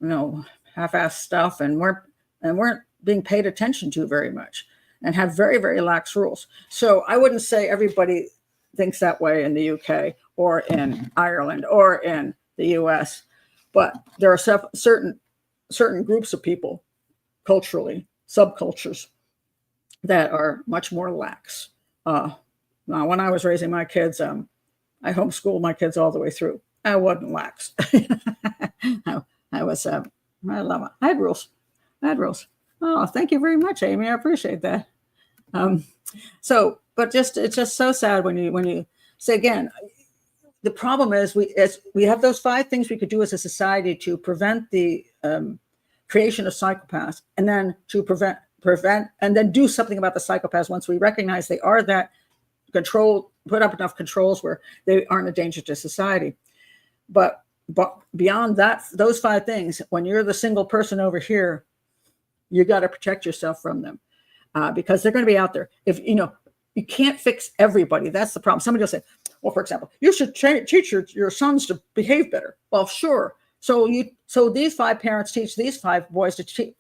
[SPEAKER 1] half-assed stuff and weren't being paid attention to very much and had very, very lax rules. So I wouldn't say everybody thinks that way in the UK or in Ireland or in the US, but there are certain groups of people, culturally, subcultures, that are much more lax. Now, when I was raising my kids, I homeschooled my kids all the way through. I wasn't lax. I was, I love it. I had rules. Oh, thank you very much, Amy. I appreciate that. But it's just so sad when you say, again, the problem is we have those 5 things we could do as a society to prevent the creation of psychopaths, and then to prevent and then do something about the psychopaths once we recognize they are that control, put up enough controls where they aren't a danger to society. But beyond that, those 5 things, when you're the single person over here, you got to protect yourself from them because they're going to be out there. If you can't fix everybody. That's the problem. Somebody will say, well, for example, you should teach your sons to behave better. Well, sure. So these 5 parents teach these 5 boys to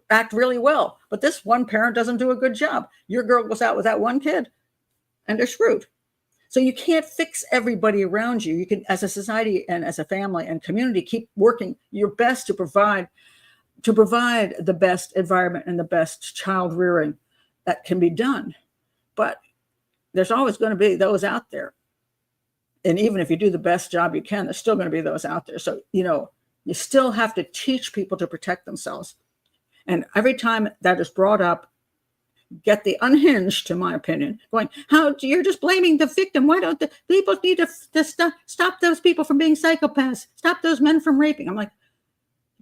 [SPEAKER 1] act really well, but this one parent doesn't do a good job. Your girl goes out with that one kid, and they're screwed. So you can't fix everybody around you. You can, as a society and as a family and community, keep working your best to provide the best environment and the best child rearing that can be done. But there's always going to be those out there. And even if you do the best job you can, there's still going to be those out there. So, you still have to teach people to protect themselves. And every time that is brought up, get the unhinged, in my opinion, going, you're just blaming the victim. Why don't the people need to stop those people from being psychopaths? Stop those men from raping. I'm like,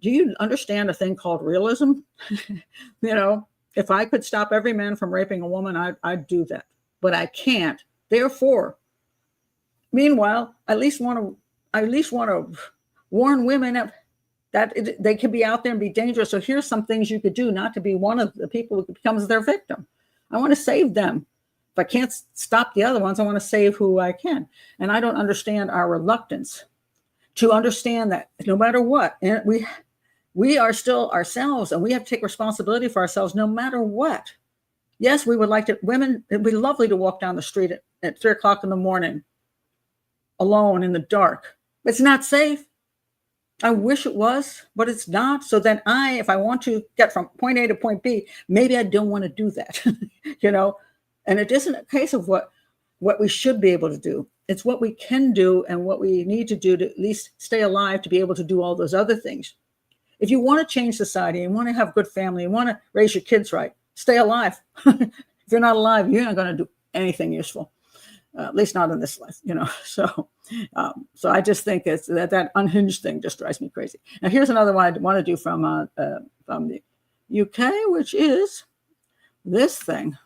[SPEAKER 1] do you understand a thing called realism? If I could stop every man from raping a woman, I'd do that. But I can't. Therefore, meanwhile, I at least want to warn women that they can be out there and be dangerous. So here's some things you could do not to be one of the people who becomes their victim. I want to save them. If I can't stop the other ones, I want to save who I can. And I don't understand our reluctance to understand that no matter what, and we are still ourselves, and we have to take responsibility for ourselves no matter what. Yes, we would like to, women, it'd be lovely to walk down the street at 3 o'clock in the morning alone in the dark. It's not safe. I wish it was, but it's not. So then if I want to get from point A to point B, maybe I don't want to do that, you know? And it isn't a case of what we should be able to do. It's what we can do and what we need to do to at least stay alive to be able to do all those other things. If you want to change society and want to have a good family and want to raise your kids right, stay alive. If you're not alive, you're not going to do anything useful. At least not in this life, you know. So I just think it's that unhinged thing just drives me crazy. Now here's another one I want to do from the UK, which is this thing.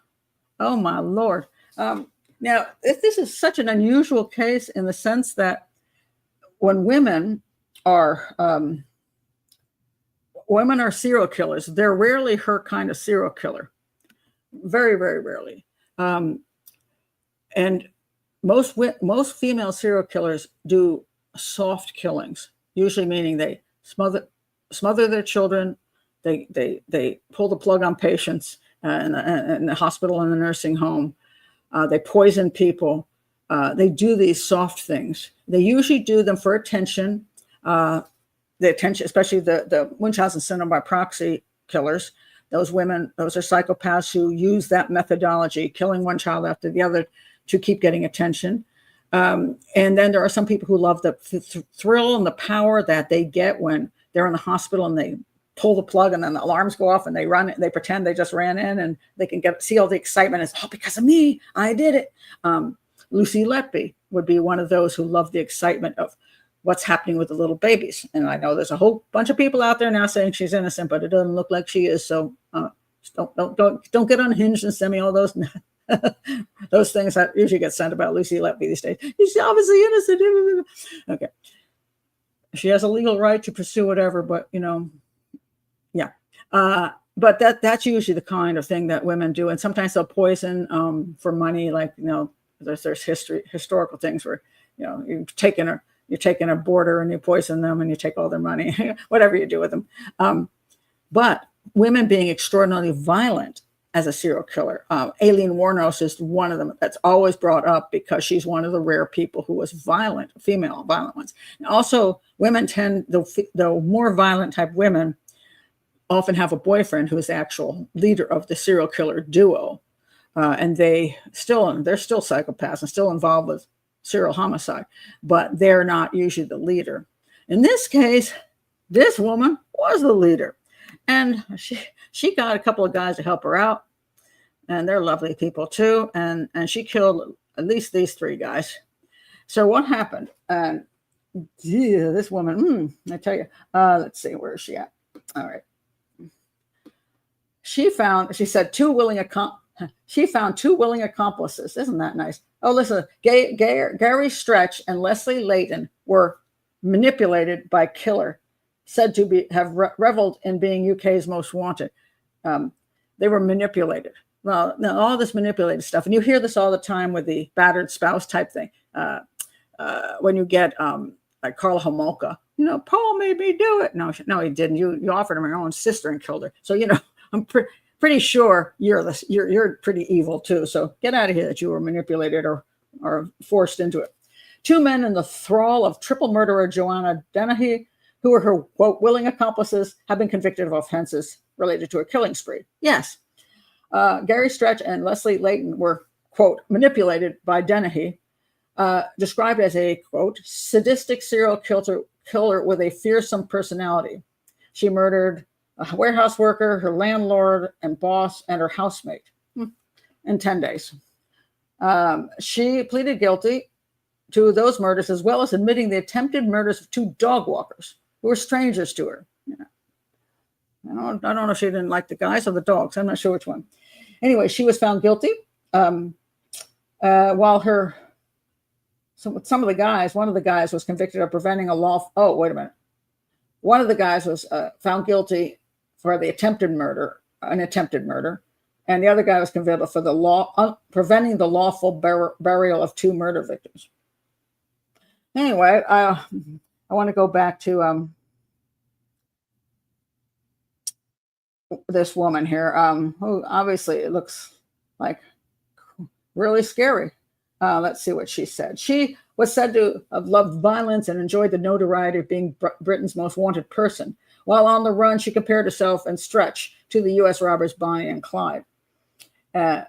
[SPEAKER 1] Oh my Lord! Now this is such an unusual case in the sense that when women are serial killers, they're rarely her kind of serial killer. Very, very rarely. And most female serial killers do soft killings, usually meaning they smother their children, they pull the plug on patients in the hospital and the nursing home, they poison people, they do these soft things. They usually do them for attention, especially the Munchausen syndrome by proxy killers. Those are psychopaths who use that methodology, killing one child after the other, to keep getting attention. And then there are some people who love the thrill and the power that they get when they're in the hospital and they pull the plug and then the alarms go off and they run, they pretend they just ran in and they can see all the excitement. It's, because of me, I did it. Lucy Letby would be one of those who love the excitement of what's happening with the little babies. And I know there's a whole bunch of people out there now saying she's innocent, but it doesn't look like she is. So don't get unhinged and send me all those those things that usually get sent about Lucy Letby these days. She's obviously innocent. Okay. She has a legal right to pursue whatever, but yeah. But that's usually the kind of thing that women do. And sometimes they'll poison for money, like, there's historical things where, you're taking a boarder and you poison them and you take all their money, whatever you do with them. But women being extraordinarily violent as a serial killer. Aileen Wuornos is one of them that's always brought up because she's one of the rare people who was violent, female violent ones. And also, women the more violent type women often have a boyfriend who is the actual leader of the serial killer duo. And they're still psychopaths and still involved with serial homicide, but they're not usually the leader. In this case, this woman was the leader. And she got a couple of guys to help her out, and they're lovely people too. And she killed at least these 3 guys. So what happened? And this woman, I tell you, let's see, where is she at? All right. She found 2 willing accomplices. Isn't that nice? Oh, listen, Gary Stretch and Leslie Layton were manipulated by killer, said to have reveled in being UK's most wanted. They were manipulated. Well, now all this manipulated stuff, and you hear this all the time with the battered spouse type thing. When you get like Carla Homolka, Paul made me do it. No, he didn't. You offered him your own sister and killed her. So I'm pretty sure you're pretty evil too. So get out of here that you were manipulated or forced into it. 2 men in the thrall of triple murderer Joanna Dennehy, who were her, quote, willing accomplices, have been convicted of offenses related to a killing spree. Yes. Gary Stretch and Leslie Layton were, quote, manipulated by Dennehy, described as a, quote, sadistic serial killer with a fearsome personality. She murdered a warehouse worker, her landlord and boss, and her housemate in 10 days. She pleaded guilty to those murders, as well as admitting the attempted murders of 2 dog walkers who were strangers to her. I don't know if she didn't like the guys or the dogs. I'm not sure which one. Anyway, she was found guilty. While some of the guys, one of the guys was convicted of preventing a law. Oh, wait a minute. One of the guys was found guilty for the attempted murder, and the other guy was convicted for preventing the lawful burial of 2 murder victims. Anyway, I want to go back to this woman here, who obviously it looks like really scary. Let's see what she said. She was said to have loved violence and enjoyed the notoriety of being Britain's most wanted person. While on the run, she compared herself and Stretch to the U.S. robbers Bonnie and Clyde. And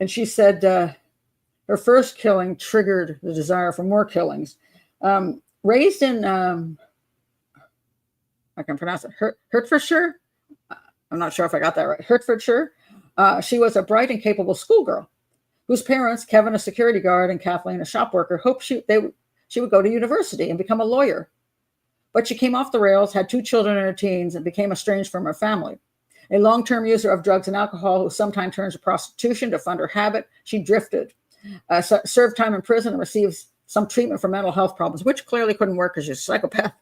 [SPEAKER 1] she said her first killing triggered the desire for more killings. Raised in, I can pronounce it, Hertfordshire. I'm not sure if I got that right. Hertfordshire. She was a bright and capable schoolgirl whose parents, Kevin, a security guard, and Kathleen, a shop worker, hoped she would go to university and become a lawyer. But she came off the rails, had 2 children in her teens, and became estranged from her family. A long-term user of drugs and alcohol who sometimes turns to prostitution to fund her habit, she drifted, served time in prison, and received some treatment for mental health problems, which clearly couldn't work because she's a psychopath.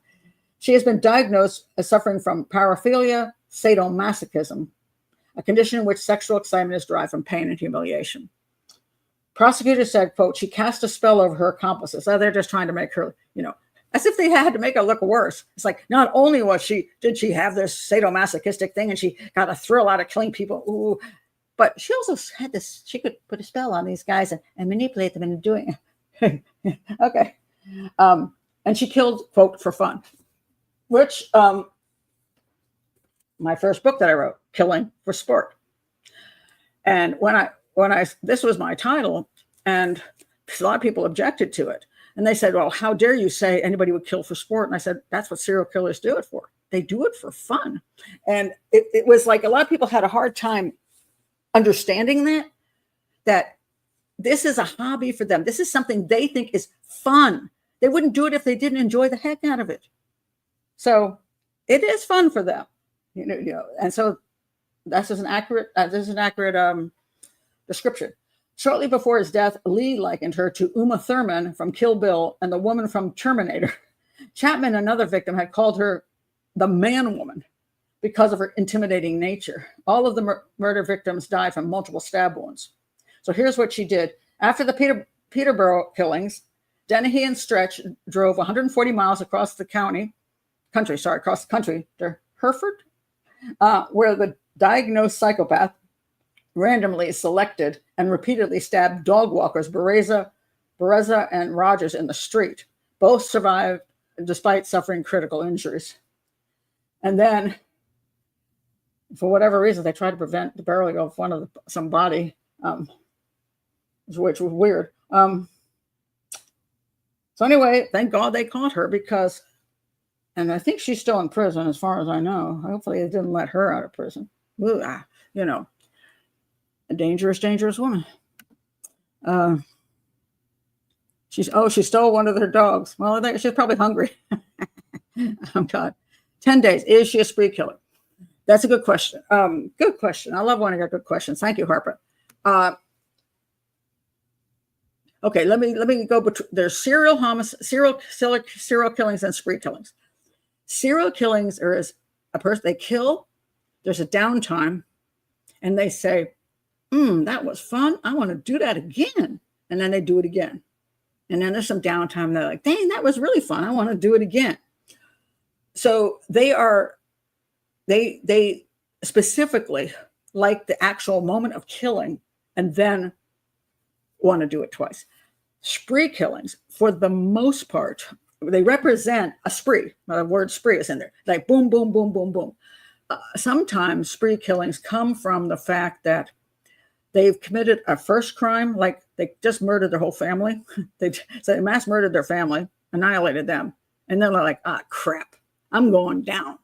[SPEAKER 1] She has been diagnosed as suffering from paraphilia sadomasochism, a condition in which sexual excitement is derived from pain and humiliation. Prosecutors said, quote, she cast a spell over her accomplices. So they're just trying to make her, as if they had to make her look worse. It's like, not only did she have this sadomasochistic thing and she got a thrill out of killing people, ooh, but she also had this, she could put a spell on these guys and manipulate them into doing it. Okay. And she killed, quote, for fun, which my first book that I wrote, Killing for Sport. And this was my title, and a lot of people objected to it. And they said, well, how dare you say anybody would kill for sport? And I said, that's what serial killers do it for. They do it for fun. And it was like a lot of people had a hard time understanding that this is a hobby for them. This is something they think is fun. They wouldn't do it if they didn't enjoy the heck out of it. So it is fun for them, and so this is an accurate description. Shortly before his death, Lee likened her to Uma Thurman from Kill Bill and the woman from Terminator. Chapman, another victim, had called her the man-woman because of her intimidating nature. All of the murder victims died from multiple stab wounds. So here's what she did. After the Peterborough killings, Dennehy and Stretch drove 140 miles across the country to Hereford, where the diagnosed psychopath randomly selected and repeatedly stabbed dog walkers Bereza and Rogers in the street. Both survived despite suffering critical injuries. And then, for whatever reason, they tried to prevent the burial of some body, which was weird. So anyway, thank God they caught her and I think she's still in prison as far as I know. Hopefully they didn't let her out of prison. Ooh, a dangerous, dangerous woman. She stole one of their dogs. Well, she's probably hungry. Oh God. 10 days. Is she a spree killer? That's a good question. Good question. I love when I get good questions. Thank you, Harper. Okay, let me go between. There's serial killings and spree killings. Serial killings are as a person, they kill, there's a downtime, and they say, that was fun. I want to do that again. And then they do it again. And then there's some downtime. They're like, dang, that was really fun. I want to do it again. So they specifically like the actual moment of killing and then want to do it twice. Spree killings, for the most part, they represent a spree. The word spree is in there. Like boom, boom, boom, boom, boom. Sometimes spree killings come from the fact that they've committed a first crime, like they just murdered their whole family. They mass murdered their family, annihilated them. And then they're like, crap, I'm going down.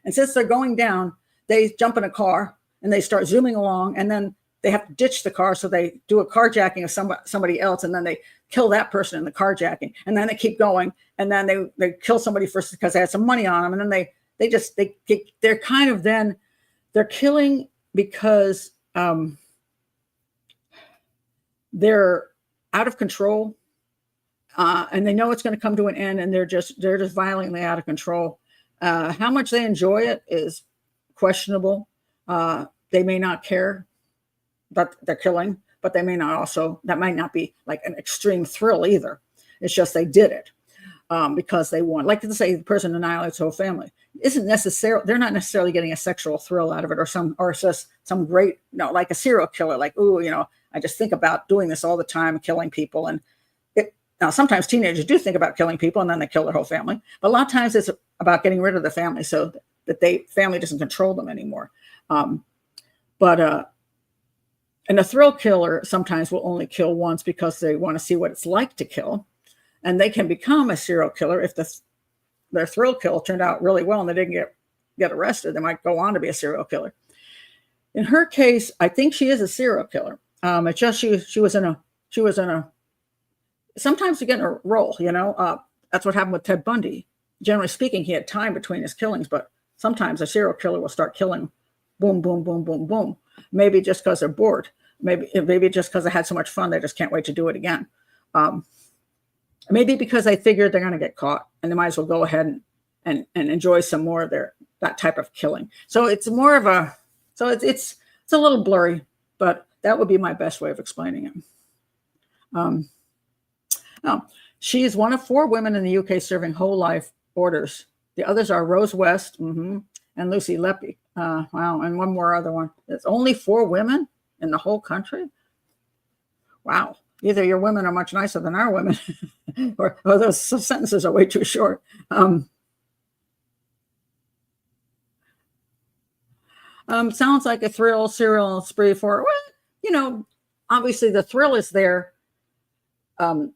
[SPEAKER 1] And since they're going down, they jump in a car and they start zooming along, and then they have to ditch the car. So they do a carjacking of somebody else, and then they kill that person in the carjacking. And then they keep going, and then they kill somebody first because they had some money on them. And then they're kind of then, they're killing because they're out of control, and they know it's going to come to an end, and they're just violently out of control. How much they enjoy it is questionable. They may not care that they're killing, but that might not be like an extreme thrill either. It's just they did it because they want, like to say the person annihilates the whole family. They're not necessarily getting a sexual thrill out of it, or it's just some great, like a serial killer, like, I just think about doing this all the time, killing people. And Now, sometimes teenagers do think about killing people and then they kill their whole family. But a lot of times it's about getting rid of the family so that family doesn't control them anymore. And a thrill killer sometimes will only kill once because they want to see what it's like to kill. And they can become a serial killer if their thrill kill turned out really well and they didn't get arrested. They might go on to be a serial killer. In her case, I think she is a serial killer. It's just she was in a. Sometimes you get in a role, that's what happened with Ted Bundy. Generally speaking, he had time between his killings, but sometimes a serial killer will start killing, boom, boom, boom, boom, boom. Maybe just because they're bored. Maybe just because they had so much fun, they just can't wait to do it again. Maybe because they figured they're going to get caught and they might as well go ahead and enjoy some more of that type of killing. So it's more of it's a little blurry, but that would be my best way of explaining it. She is one of 4 women in the UK serving whole life orders. The others are Rose West and Lucy Leppy. Wow, and one more other one. It's only 4 women in the whole country? Wow. Either your women are much nicer than our women, or those sentences are way too short. Sounds like a serial spree for, obviously the thrill is there. The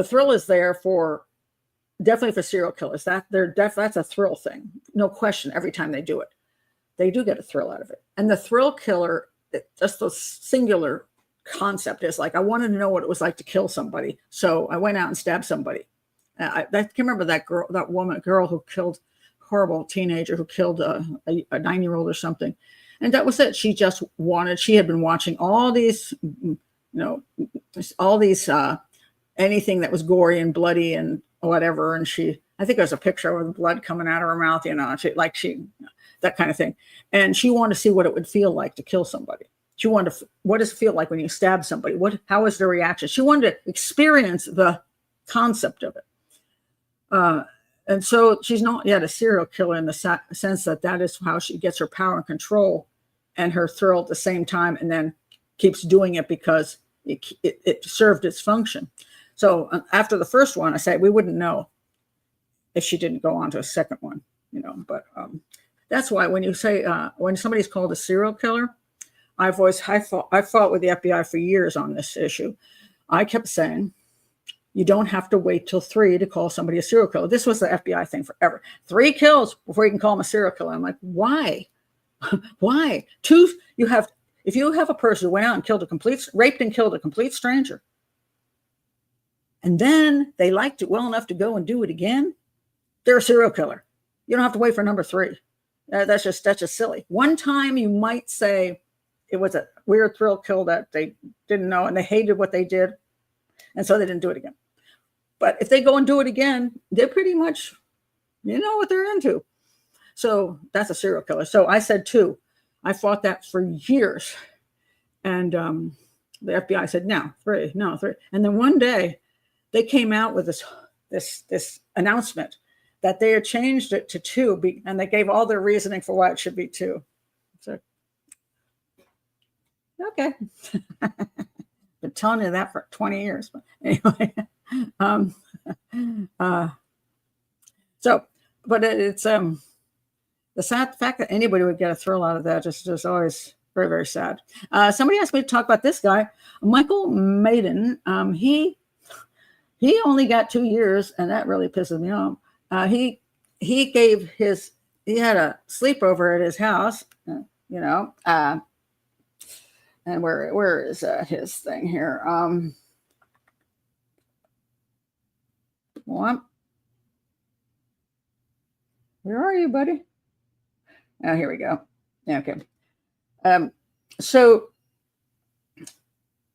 [SPEAKER 1] thrill is there for definitely for serial killers. That's a thrill thing, no question. Every time they do it, they do get a thrill out of it. And the thrill killer, just the singular concept is like, I wanted to know what it was like to kill somebody, so I went out and stabbed somebody. I can remember that girl who killed, horrible teenager who killed a 9-year-old or something, and that was it. She had been watching all these, anything that was gory and bloody and whatever, and I think there's a picture with blood coming out of her mouth, that kind of thing, and she wanted to see what it would feel like to kill somebody. She wanted to, what does it feel like when you stab somebody? How is the reaction? She wanted to experience the concept of it. And so she's not yet a serial killer in the sense that is how she gets her power and control and her thrill at the same time, and then keeps doing it because it served its function. So after the first one, I say we wouldn't know if she didn't go on to a second one, but that's why when you say, when somebody's called a serial killer, I fought with the FBI for years on this issue. I kept saying, you don't have to wait till 3 to call somebody a serial killer. This was the FBI thing forever. 3 kills before you can call them a serial killer. I'm like, why? Why? 2, if you have a person who went out and raped and killed a complete stranger, and then they liked it well enough to go and do it again, they're a serial killer. You don't have to wait for number 3. That's just silly. One time you might say it was a weird thrill kill that they didn't know and they hated what they did, and so they didn't do it again. But if they go and do it again, they're pretty much, what they're into. So that's a serial killer. So I said 2. I fought that for years. And the FBI said, no, 3. And then one day they came out with this announcement that they had changed it to 2, and they gave all their reasoning for why it should be 2. So, okay. Been telling you that for 20 years. But anyway, but it's the sad fact that anybody would get a thrill out of that just always very, very sad. Somebody asked me to talk about this guy, Michael Mayden. He only got 2 years, and that really pisses me off. He had a sleepover at his house, and where is his thing here? What? Where are you, buddy? Oh, here we go. Yeah, okay. So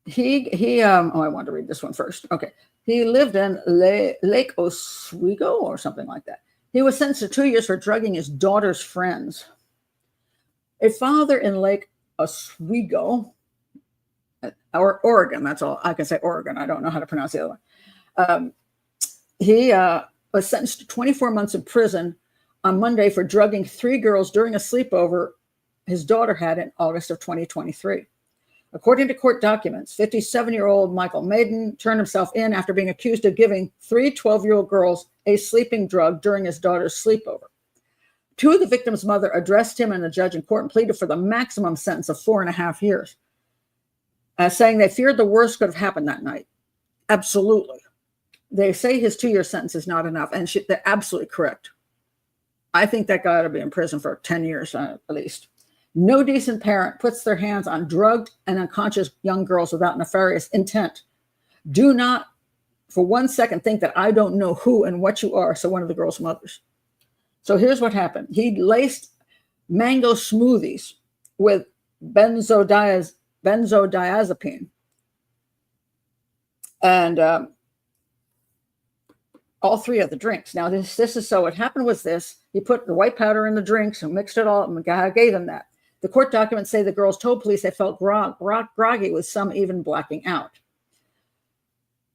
[SPEAKER 1] I wanted to read this one first. Okay. He lived in Lake Oswego or something like that. He was sentenced to 2 years for drugging his daughter's friends. A father in Lake Oswego, or Oregon, that's all I can say, Oregon. I don't know how to pronounce the other one. He was sentenced to 24 months in prison on Monday for drugging 3 girls during a sleepover his daughter had in August of 2023. According to court documents, 57-year-old Michael Mayden turned himself in after being accused of giving 3 12-year-old girls a sleeping drug during his daughter's sleepover. 2 of the victims' mother addressed him and the judge in court and pleaded for the maximum sentence of 4.5 years, saying they feared the worst could have happened that night. Absolutely. They say his 2-year sentence is not enough, and they're absolutely correct. I think that guy ought to be in prison for 10 years at least. No decent parent puts their hands on drugged and unconscious young girls without nefarious intent. Do not for 1 second think that I don't know who and what you are, said one of the girls' mothers. So here's what happened. He laced mango smoothies with benzodiazepine. And all 3 of the drinks. Now, this is so what happened was this. He put the white powder in the drinks and mixed it all up and gave them that. The court documents say the girls told police they felt groggy, with some even blacking out.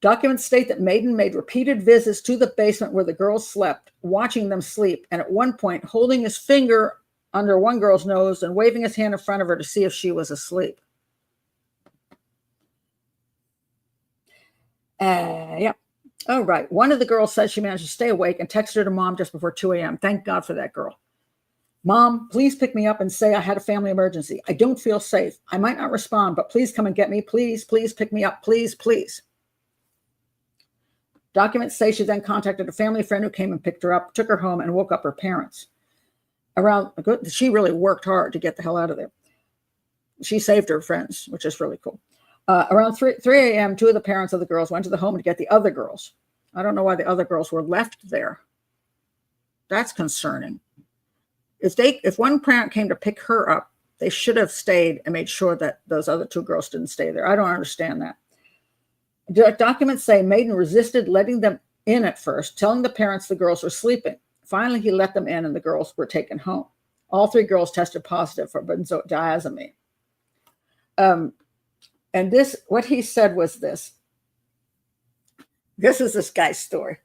[SPEAKER 1] Documents state that Mayden made repeated visits to the basement where the girls slept, watching them sleep, and at one point holding his finger under one girl's nose and waving his hand in front of her to see if she was asleep. Yeah. Oh, right. One of the girls said she managed to stay awake and texted her mom just before 2 a.m. Thank God for that girl. Mom, please pick me up and say I had a family emergency. I don't feel safe. I might not respond, but please come and get me. Please, please pick me up. Please, please. Documents say she then contacted a family friend who came and picked her up, took her home, and woke up her parents. She really worked hard to get the hell out of there. She saved her friends, which is really cool. Around 3 a.m., 2 of the parents of the girls went to the home to get the other girls. I don't know why the other girls were left there. That's concerning. If one parent came to pick her up, they should have stayed and made sure that those other 2 girls didn't stay there. I don't understand that. Documents say Mayden resisted letting them in at first, telling the parents the girls were sleeping. Finally, he let them in and the girls were taken home. All 3 girls tested positive for benzodiazepine. And what he said was this. This is this guy's story.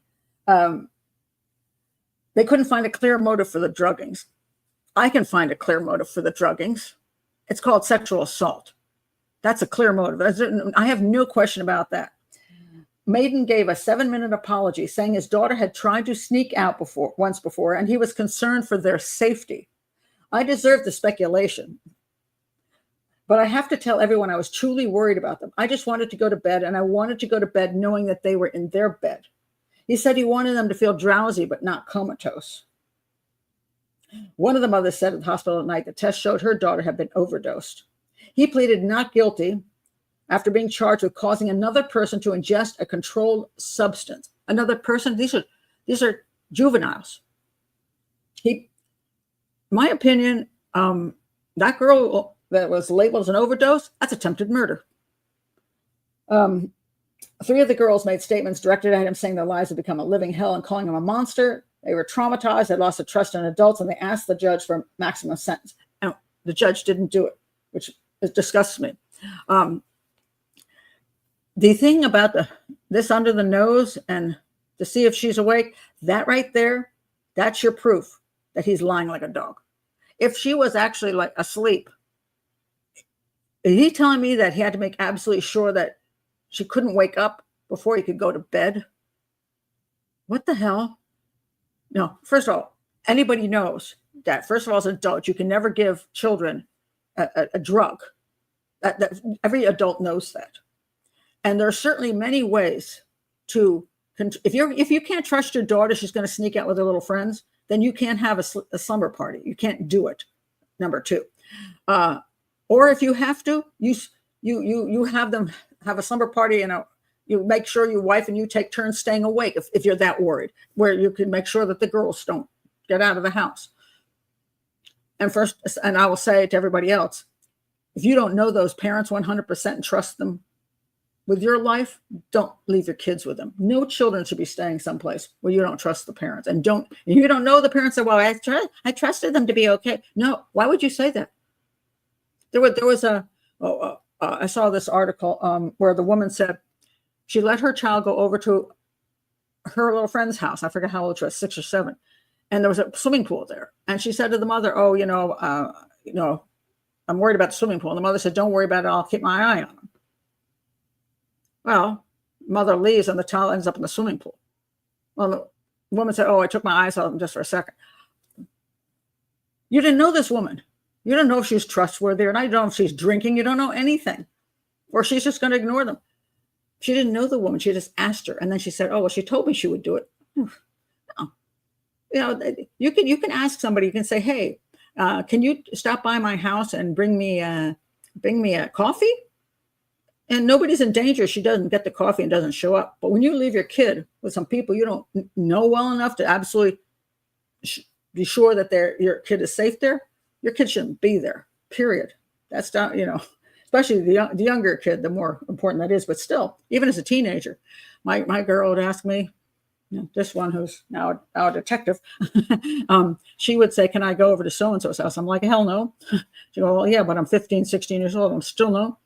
[SPEAKER 1] They couldn't find a clear motive for the druggings. I can find a clear motive for the druggings. It's called sexual assault. That's a clear motive. I have no question about that. Mayden gave a 7-minute apology saying his daughter had tried to sneak out once before, and he was concerned for their safety. I deserve the speculation, but I have to tell everyone I was truly worried about them. I just wanted to go to bed, and I wanted to go to bed knowing that they were in their bed. He said he wanted them to feel drowsy but not comatose. One of the mothers said at the hospital at night the test showed her daughter had been overdosed. He pleaded not guilty after being charged with causing another person to ingest a controlled substance. Another person, these are juveniles. My opinion, that girl that was labeled as an overdose, that's attempted murder. 3 of the girls made statements directed at him saying their lives had become a living hell and calling him a monster. They were traumatized. They lost their trust in adults, and they asked the judge for a maximum sentence. And the judge didn't do it, which disgusts me. The thing about this under the nose and to see if she's awake, that right there, that's your proof that he's lying like a dog. If she was actually like asleep, is he telling me that he had to make absolutely sure that she couldn't wake up before he could go to bed? What the hell? No, first of all, anybody knows that, first of all, as an adult, you can never give children a drug. That every adult knows that. And there are certainly many ways to, if you can't trust your daughter, she's going to sneak out with her little friends, then you can't have a slumber party. You can't do it. Number 2. Or if you have to, you have them have a slumber party, you make sure your wife and you take turns staying awake if you're that worried, where you can make sure that the girls don't get out of the house. And I will say to everybody else, if you don't know those parents 100% and trust them with your life, don't leave your kids with them. No children should be staying someplace where you don't trust the parents. And you don't know the parents say, well, I trusted them to be okay. No, why would you say that? There was I saw this article where the woman said she let her child go over to her little friend's house. I forget how old she was, 6 or 7. And there was a swimming pool there. And she said to the mother, I'm worried about the swimming pool. And the mother said, don't worry about it. I'll keep my eye on him. Well, mother leaves and the child ends up in the swimming pool. Well, the woman said, oh, I took my eyes off him just for a second. You didn't know this woman. You don't know if she's trustworthy or not. You don't know if she's drinking. You don't know anything. Or she's just going to ignore them. She didn't know the woman. She just asked her. And then she said, oh, well, she told me she would do it. No. You know, you can ask somebody. You can say, hey, can you stop by my house and bring me a coffee? And nobody's in danger. She doesn't get the coffee and doesn't show up. But when you leave your kid with some people you don't know well enough to absolutely be sure that your kid is safe there, your kid shouldn't be there, period. That's not, you know, especially the younger kid, the more important that is. But still, even as a teenager, my girl would ask me, you know, this one who's now a detective, she would say, can I go over to so-and-so's house? I'm like, hell no. She go, well, yeah, but I'm 15, 16 years old. I'm still no.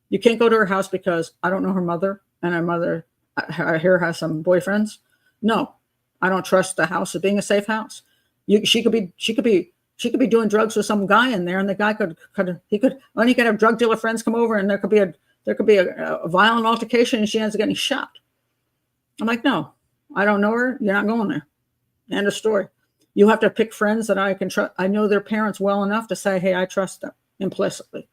[SPEAKER 1] You can't go to her house because I don't know her mother, and her mother, I hear, has some boyfriends. No, I don't trust the house as being a safe house. She could be doing drugs with some guy in there, and the guy could have drug dealer friends come over, and there could be a violent altercation, and she ends up getting shot. I'm like, no, I don't know her. You're not going there. End of story. You have to pick friends that I can trust. I know their parents well enough to say, hey, I trust them implicitly.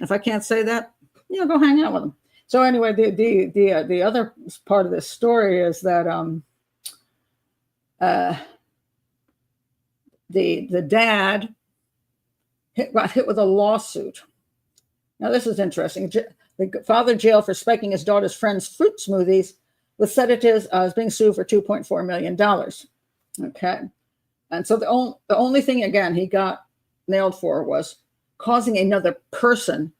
[SPEAKER 1] If I can't say that, you know, go hang out with them. So anyway, the other part of this story is that the dad got hit with a lawsuit. Now this is interesting. The father jailed for spiking his daughter's friend's fruit smoothies with sedatives, is being sued for $2.4 million. Okay, and so the only thing again he got nailed for was causing another person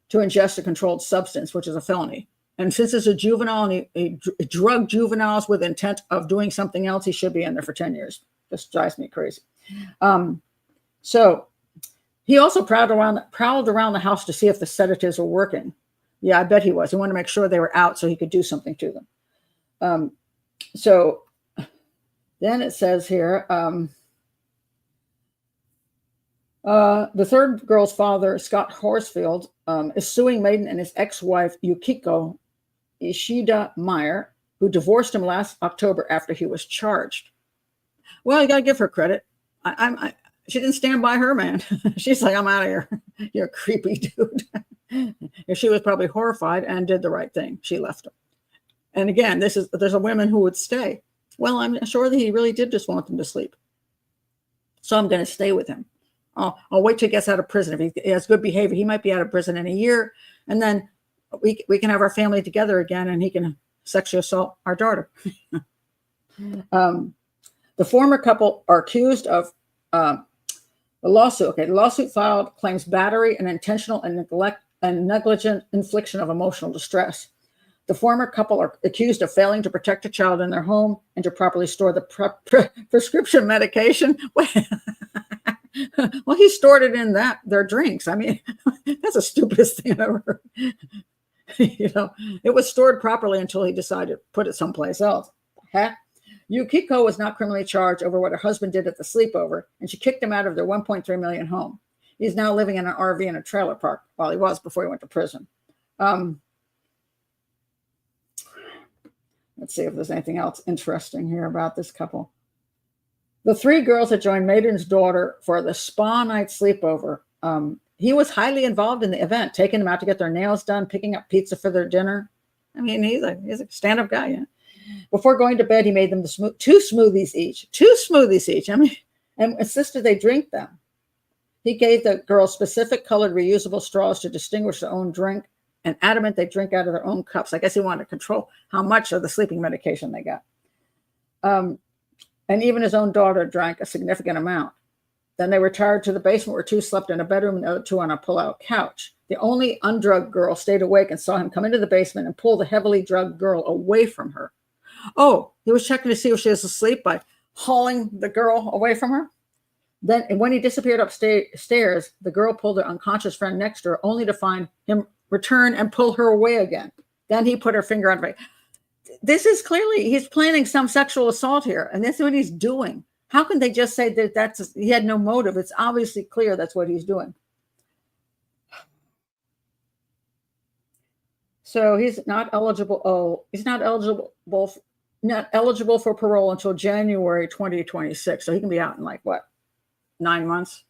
[SPEAKER 1] to ingest a controlled substance, which is a felony. And since it's a juvenile and he drug juveniles with intent of doing something else, he should be in there for 10 years. Just drives me crazy. So he also prowled around the house to see if the sedatives were working. Yeah, I bet he was. He wanted to make sure they were out so he could do something to them. So then it says here, the third girl's father, Scott Horsfield, is suing Mayden and his ex-wife, Yukiko Ishida Meyer, who divorced him last October after he was charged. Well, you got to give her credit. She didn't stand by her man. She's like, I'm out of here. You're a creepy dude. She was probably horrified and did the right thing. She left him. And again, there's a woman who would stay. Well, I'm sure that he really did just want them to sleep. So I'm going to stay with him. I'll wait till he gets out of prison. If he has good behavior, he might be out of prison in a year. And then we can have our family together again and he can sexually assault our daughter. The former couple are accused of the lawsuit. Okay, the lawsuit filed claims battery and intentional and negligent infliction of emotional distress. The former couple are accused of failing to protect a child in their home and to properly store the prescription medication. Well, he stored it in their drinks. I mean, that's the stupidest thing I've ever heard. You know, it was stored properly until he decided to put it someplace else. Heck. Yukiko was not criminally charged over what her husband did at the sleepover, and she kicked him out of their $1.3 million home. He's now living in an RV in a trailer park, while he was before he went to prison. Let's see if there's anything else interesting here about this couple. The three girls had joined Mayden's daughter for the spa night sleepover. He was highly involved in the event, taking them out to get their nails done, picking up pizza for their dinner. I mean, he's a stand-up guy. Yeah. Before going to bed, he made them two smoothies each. I mean, and insisted they drink them. He gave the girls specific colored reusable straws to distinguish their own drink and adamant they drink out of their own cups. I guess he wanted to control how much of the sleeping medication they got. And even his own daughter drank a significant amount. Then they retired to the basement where two slept in a bedroom and the other two on a pull-out couch. The only undrugged girl stayed awake and saw him come into the basement and pull the heavily drugged girl away from her. Oh, he was checking to see if she was asleep by hauling the girl away from her. Then, and when he disappeared upstairs, the girl pulled her unconscious friend next to her, only to find him return and pull her away again. Then he put her finger on her face. This is clearly, he's planning some sexual assault here, and that's what he's doing. How can they just say that he had no motive? It's obviously clear that's what he's doing. So he's not eligible. Oh, he's not eligible for parole until January 2026. So he can be out in like what, 9 months?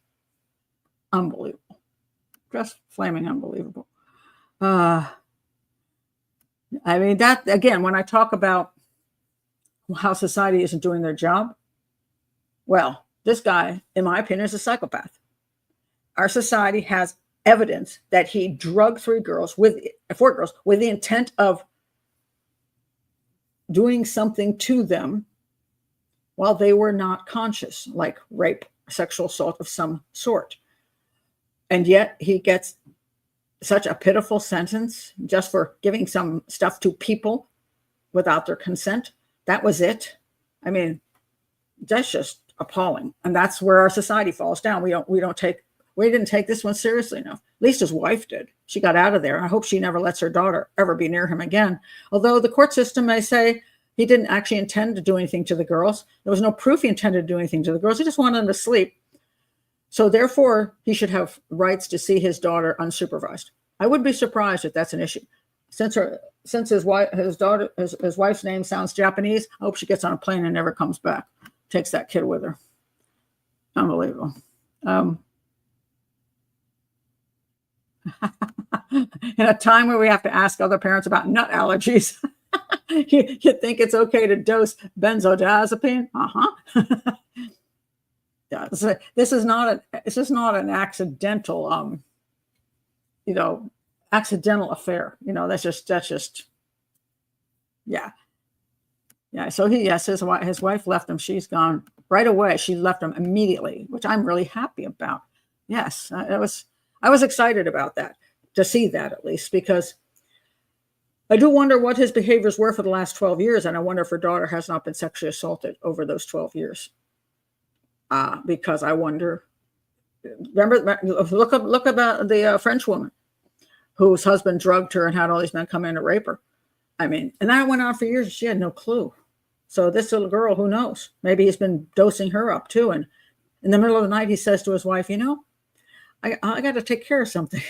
[SPEAKER 1] Unbelievable. Just flaming unbelievable. I mean, that again, when I talk about how society isn't doing their job, well, this guy, in my opinion, is a psychopath. Our society has evidence that he drugged 4 girls with the intent of doing something to them while they were not conscious, like rape, sexual assault of some sort. And yet he gets such a pitiful sentence just for giving some stuff to people without their consent. That was it. I mean, that's just appalling. And that's where our society falls down. We didn't take this one seriously enough. At least his wife did. She got out of there. I hope she never lets her daughter ever be near him again. Although the court system may say he didn't actually intend to do anything to the girls. There was no proof he intended to do anything to the girls. He just wanted them to sleep. So therefore, he should have rights to see his daughter unsupervised. I would be surprised if that's an issue. Since his wife's name sounds Japanese, I hope she gets on a plane and never comes back. Takes that kid with her. Unbelievable. In a time where we have to ask other parents about nut allergies, you think it's okay to dose benzodiazepine? Yeah, this is not an accidental, accidental affair. That's just, yeah. So his wife left him. She's gone right away. She left him immediately, which I'm really happy about. Yes, I was excited about that, to see that at least, because I do wonder what his behaviors were for the last 12 years. And I wonder if her daughter has not been sexually assaulted over those 12 years. Because I wonder, remember, look about the French woman whose husband drugged her and had all these men come in to rape her. I mean, and that went on for years. She had no clue. So this little girl, who knows? Maybe he's been dosing her up too. And in the middle of the night, he says to his wife, I got to take care of something.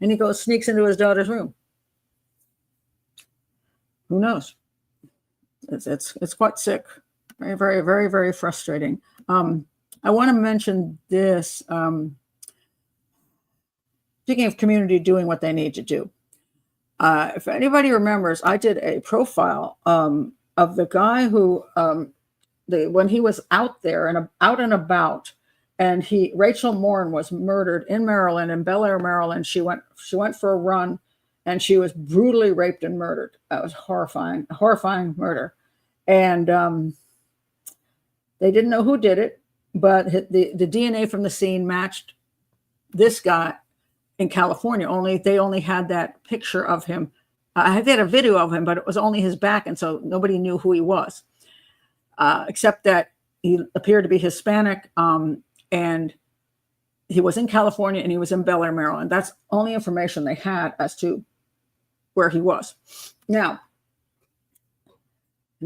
[SPEAKER 1] And he sneaks into his daughter's room. Who knows? It's quite sick. Very, very, very, very frustrating. I want to mention this. Speaking of community doing what they need to do. If anybody remembers, I did a profile of the guy who, when he was out there and out and about, and Rachel Morren was murdered in Maryland, in Bel Air, Maryland. She went for a run, and she was brutally raped and murdered. That was horrifying murder. And they didn't know who did it, but the DNA from the scene matched this guy in California. They only had that picture of him. They had a video of him, but it was only his back, and so nobody knew who he was, except that he appeared to be Hispanic, and he was in California, and he was in Bel Air, Maryland. That's only information they had as to where he was. Now,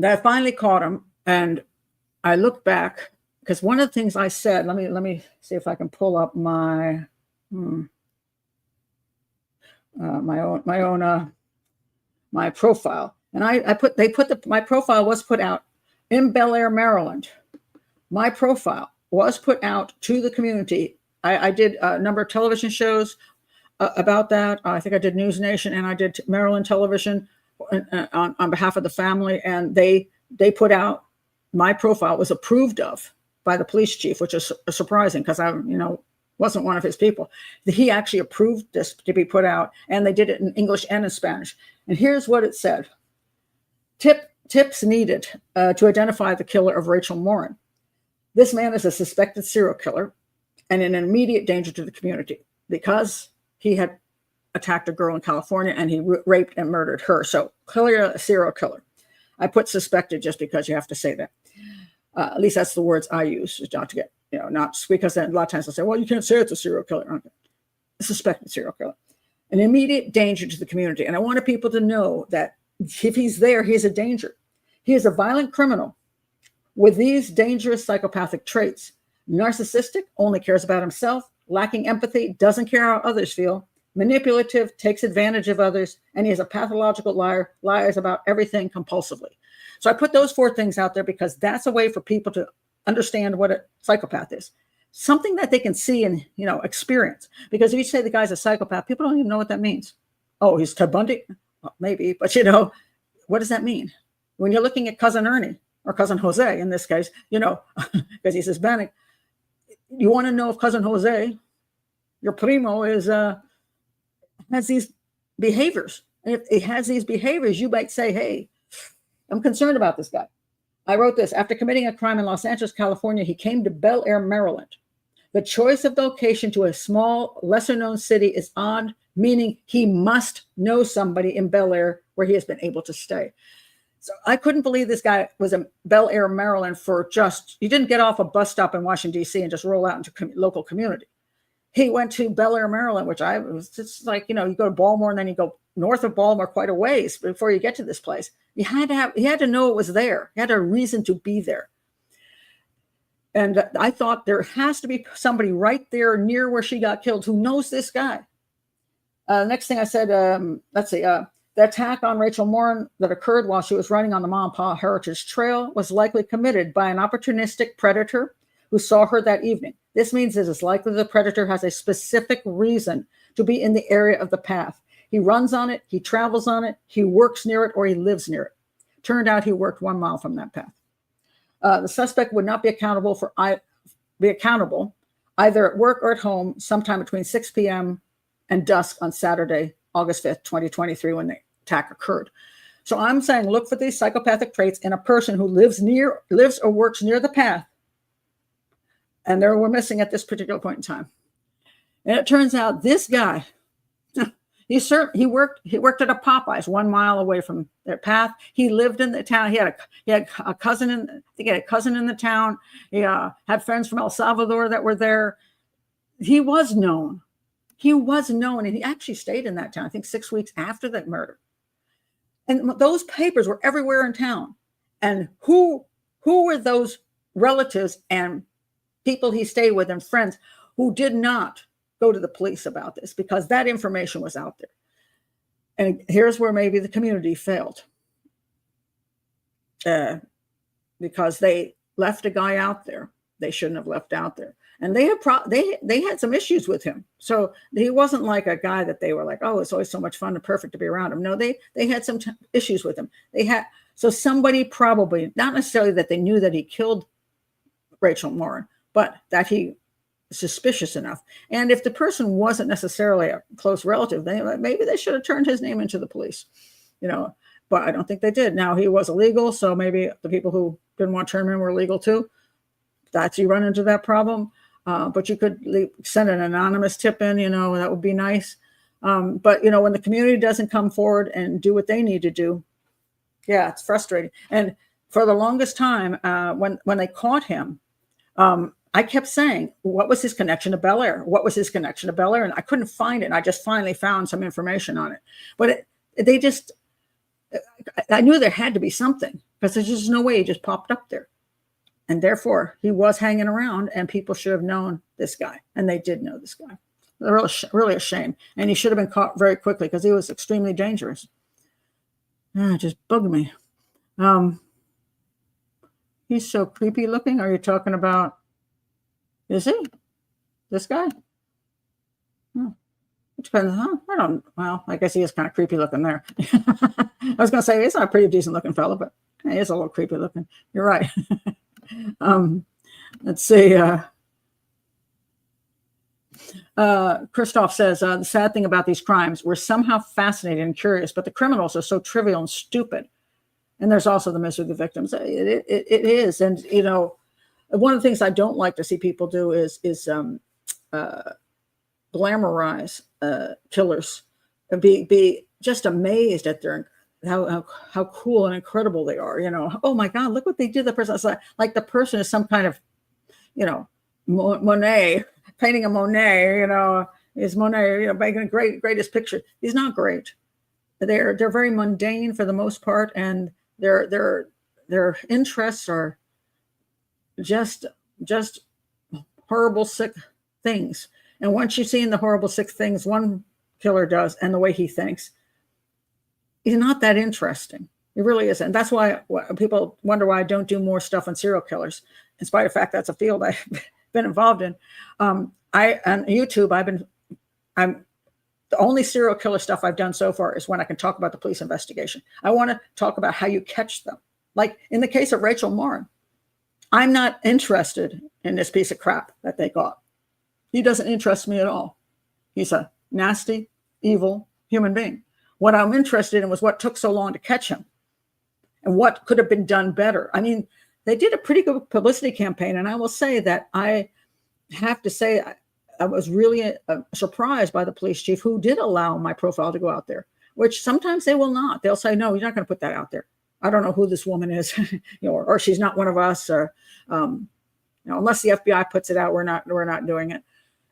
[SPEAKER 1] I finally caught him, and I looked back, because one of the things I said, let me see if I can pull up my my profile, and my profile was put out in Bel Air, Maryland. My profile was put out to the community. I did a number of television shows about that. I think I did News Nation, and I did Maryland television on behalf of the family, and they put out my profile was approved of by the police chief, which is surprising because I wasn't one of his people. He actually approved this to be put out, and they did it in English and in Spanish. And here's what it said. Tips needed to identify the killer of Rachel Morren. This man is a suspected serial killer and an immediate danger to the community because he had attacked a girl in California and he raped and murdered her. So clearly a serial killer. I put suspected just because you have to say that. At least that's the words I use, not to get, not because then a lot of times they'll say, well, you can't say it's a serial killer. Okay. A suspected serial killer. An immediate danger to the community. And I wanted people to know that if he's there, he's a danger. He is a violent criminal with these dangerous psychopathic traits. Narcissistic, only cares about himself, lacking empathy, doesn't care how others feel, manipulative, takes advantage of others, and he is a pathological liar, lies about everything compulsively. So I put those 4 things out there because that's a way for people to understand what a psychopath is. Something that they can see and, experience. Because if you say the guy's a psychopath, people don't even know what that means. Oh, he's Ted Bundy? Well, maybe, but what does that mean? When you're looking at Cousin Ernie or Cousin Jose in this case, because he's Hispanic, you want to know if Cousin Jose, your primo, has these behaviors. And if it has these behaviors, you might say, hey, I'm concerned about this guy. I wrote this. After committing a crime in Los Angeles, California, he came to Bel Air, Maryland. The choice of location to a small, lesser-known city is odd, meaning he must know somebody in Bel Air where he has been able to stay. So I couldn't believe this guy was in Bel Air, Maryland he didn't get off a bus stop in Washington, D.C. and just roll out into local community. He went to Bel Air, Maryland, which was just like, you go to Baltimore and then you go north of Baltimore quite a ways before you get to this place. He had to know it was there. He had a reason to be there. And I thought there has to be somebody right there near where she got killed who knows this guy. Next thing I said, the attack on Rachel Morren that occurred while she was running on the Mom and Pa Heritage Trail was likely committed by an opportunistic predator who saw her that evening. This means it is likely the predator has a specific reason to be in the area of the path. He runs on it, he travels on it, he works near it, or he lives near it. Turned out he worked 1 mile from that path. The suspect would not be accountable either at work or at home sometime between 6 p.m. and dusk on Saturday, August 5th, 2023, when the attack occurred. So I'm saying look for these psychopathic traits in a person who lives or works near the path. And they were missing at this particular point in time. And it turns out this guy, he worked at a Popeyes 1 mile away from their path. He lived in the town. He had a cousin in the town. He had friends from El Salvador that were there. He was known. And he actually stayed in that town, I think 6 weeks after that murder. And those papers were everywhere in town. And who were those relatives and people he stayed with and friends who did not go to the police about this, because that information was out there. And here's where maybe the community failed, because they left a guy out there they shouldn't have left out there. And they had some issues with him. So he wasn't like a guy that they were like, oh, it's always so much fun and perfect to be around him. No, they had some issues with him. So somebody probably, not necessarily that they knew that he killed Rachel Morren, but that he was suspicious enough. And if the person wasn't necessarily a close relative, maybe they should have turned his name into the police, but I don't think they did. Now, he was illegal, so maybe the people who didn't want to turn him in were illegal too. That's, you run into that problem. But you could send an anonymous tip in, that would be nice. But, when the community doesn't come forward and do what they need to do, yeah, it's frustrating. And for the longest time, when they caught him, I kept saying, what was his connection to Bel Air? What was his connection to Bel Air? And I couldn't find it. And I just finally found some information on it. But I knew there had to be something, because there's just no way he just popped up there. And therefore, he was hanging around, and people should have known this guy. And they did know this guy. Really a shame. And he should have been caught very quickly, because he was extremely dangerous. It just bugged me. He's so creepy looking. Are you talking about, is he? This guy? It depends, huh? Well, I guess he is kind of creepy looking there. I was going to say, he's not a pretty decent looking fellow, but he is a little creepy looking. You're right. Let's see. Christoph says, the sad thing about these crimes, we're somehow fascinated and curious, but the criminals are so trivial and stupid. And there's also the misery of the victims. It is. And, one of the things I don't like to see people do is glamorize killers and be just amazed at how cool and incredible they are. Oh my God, look what they did. The person, it's like the person is some kind of, Monet, painting a Monet, is Monet, making a greatest picture. He's not great. They're very mundane for the most part, and their interests are just horrible, sick things. And once you've seen the horrible, sick things one killer does and the way he thinks, he's not that interesting. It really isn't. That's why people wonder why I don't do more stuff on serial killers, in spite of the fact that's a field I've been involved in. On YouTube, I'm the only serial killer stuff I've done so far is when I can talk about the police investigation. I want to talk about how you catch them. Like in the case of Rachel Morin, I'm not interested in this piece of crap that they got. He doesn't interest me at all. He's a nasty, evil human being. What I'm interested in was what took so long to catch him and what could have been done better. I mean, they did a pretty good publicity campaign. And I will say that I have to say, I was really surprised by the police chief who did allow my profile to go out there, which sometimes they will not. They'll say, no, you're not going to put that out there. I don't know who this woman is, or she's not one of us, or unless the FBI puts it out, we're not doing it.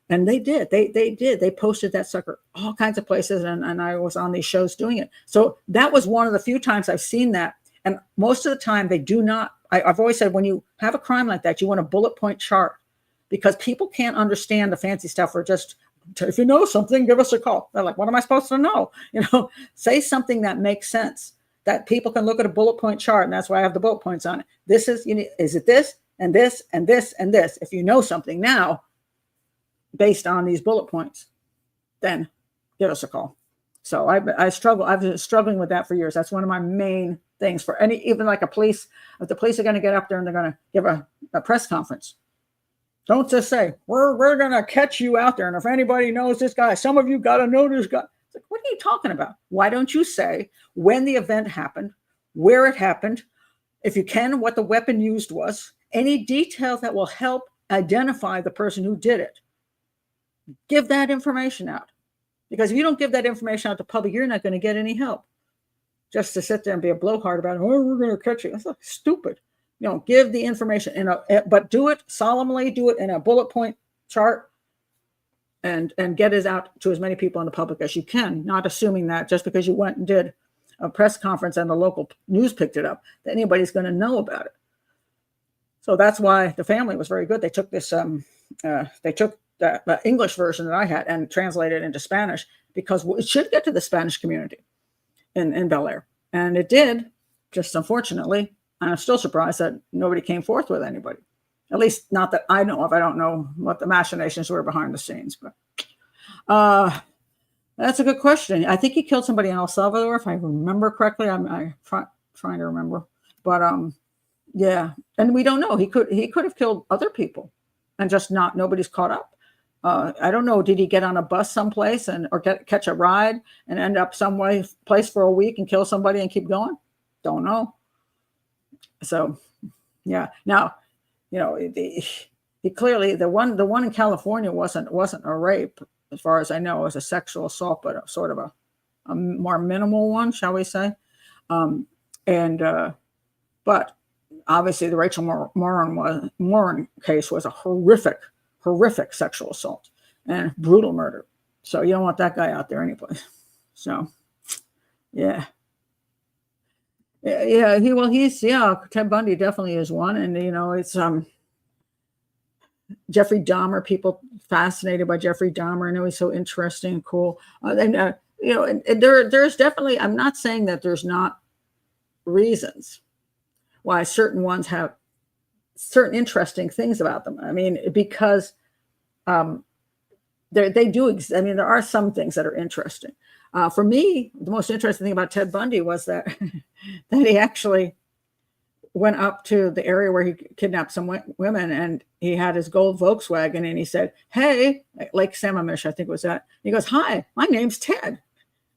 [SPEAKER 1] And they did. They did. They posted that sucker all kinds of places, and I was on these shows doing it. So that was one of the few times I've seen that. And most of the time, they do not. I've always said when you have a crime like that, you want a bullet point chart, because people can't understand the fancy stuff, or just, if you know something, give us a call. They're like, what am I supposed to know? Say something that makes sense, that people can look at a bullet point chart, and that's why I have the bullet points on it. This is, is it this and this and this and this? If you know something now based on these bullet points, then give us a call. So I've been struggling with that for years. That's one of my main things for even like if the police are going to get up there and they're going to give a press conference. Don't just say, we're going to catch you out there. And if anybody knows this guy, some of you got to know this guy. It's like, what are you talking about? Why don't you say when the event happened, where it happened, if you can, what the weapon used was, any detail that will help identify the person who did it. Give that information out. Because if you don't give that information out to public, you're not going to get any help. Just to sit there and be a blowhard about, we're going to catch you. That's like stupid. Give the information but do it solemnly, do it in a bullet point chart, and get it out to as many people in the public as you can, not assuming that just because you went and did a press conference and the local news picked it up, that anybody's going to know about it. So that's why the family was very good. They took this, the English version that I had and translated it into Spanish, because it should get to the Spanish community in Bel Air. And it did, just unfortunately. And I'm still surprised that nobody came forth with anybody. At least not that I know of. I don't know what the machinations were behind the scenes. But that's a good question. I think he killed somebody in El Salvador, if I remember correctly. I'm trying to remember. But yeah. And we don't know. He could have killed other people and just nobody's caught up. I don't know. Did he get on a bus someplace or catch a ride and end up place for a week and kill somebody and keep going? Don't know. So, yeah. Now, he clearly the one in California wasn't a rape, as far as I know. It was a sexual assault, but a sort of a more minimal one, shall we say? But obviously, the Rachel Morren case was a horrific sexual assault and brutal murder. So you don't want that guy out there anyplace. So, yeah. Yeah, Ted Bundy definitely is one. And, it's Jeffrey Dahmer, people fascinated by Jeffrey Dahmer. I know he's so interesting and cool. And there's definitely, I'm not saying that there's not reasons why certain ones have certain interesting things about them. I mean, because they do, there are some things that are interesting. For me, the most interesting thing about Ted Bundy was that he actually went up to the area where he kidnapped some women, and he had his gold Volkswagen, and he said, "Hey," Lake Sammamish, I think was that. He goes, "Hi, my name's Ted.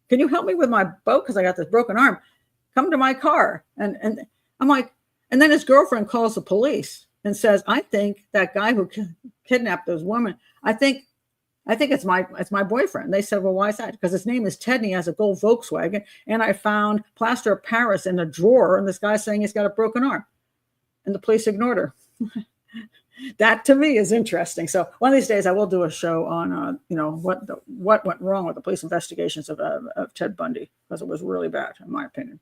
[SPEAKER 1] Can you help me with my boat? Because I got this broken arm. Come to my car." And I'm like, and then his girlfriend calls the police and says, "I think that guy who kidnapped those women, I think it's my boyfriend." They said, "Well, why is that?" "Because his name is Ted and he has a gold Volkswagen, and I found plaster of Paris in a drawer, and this guy's saying he's got a broken arm." And the police ignored her. That to me is interesting. So one of these days I will do a show on what went wrong with the police investigations of Ted Bundy, because it was really bad in my opinion.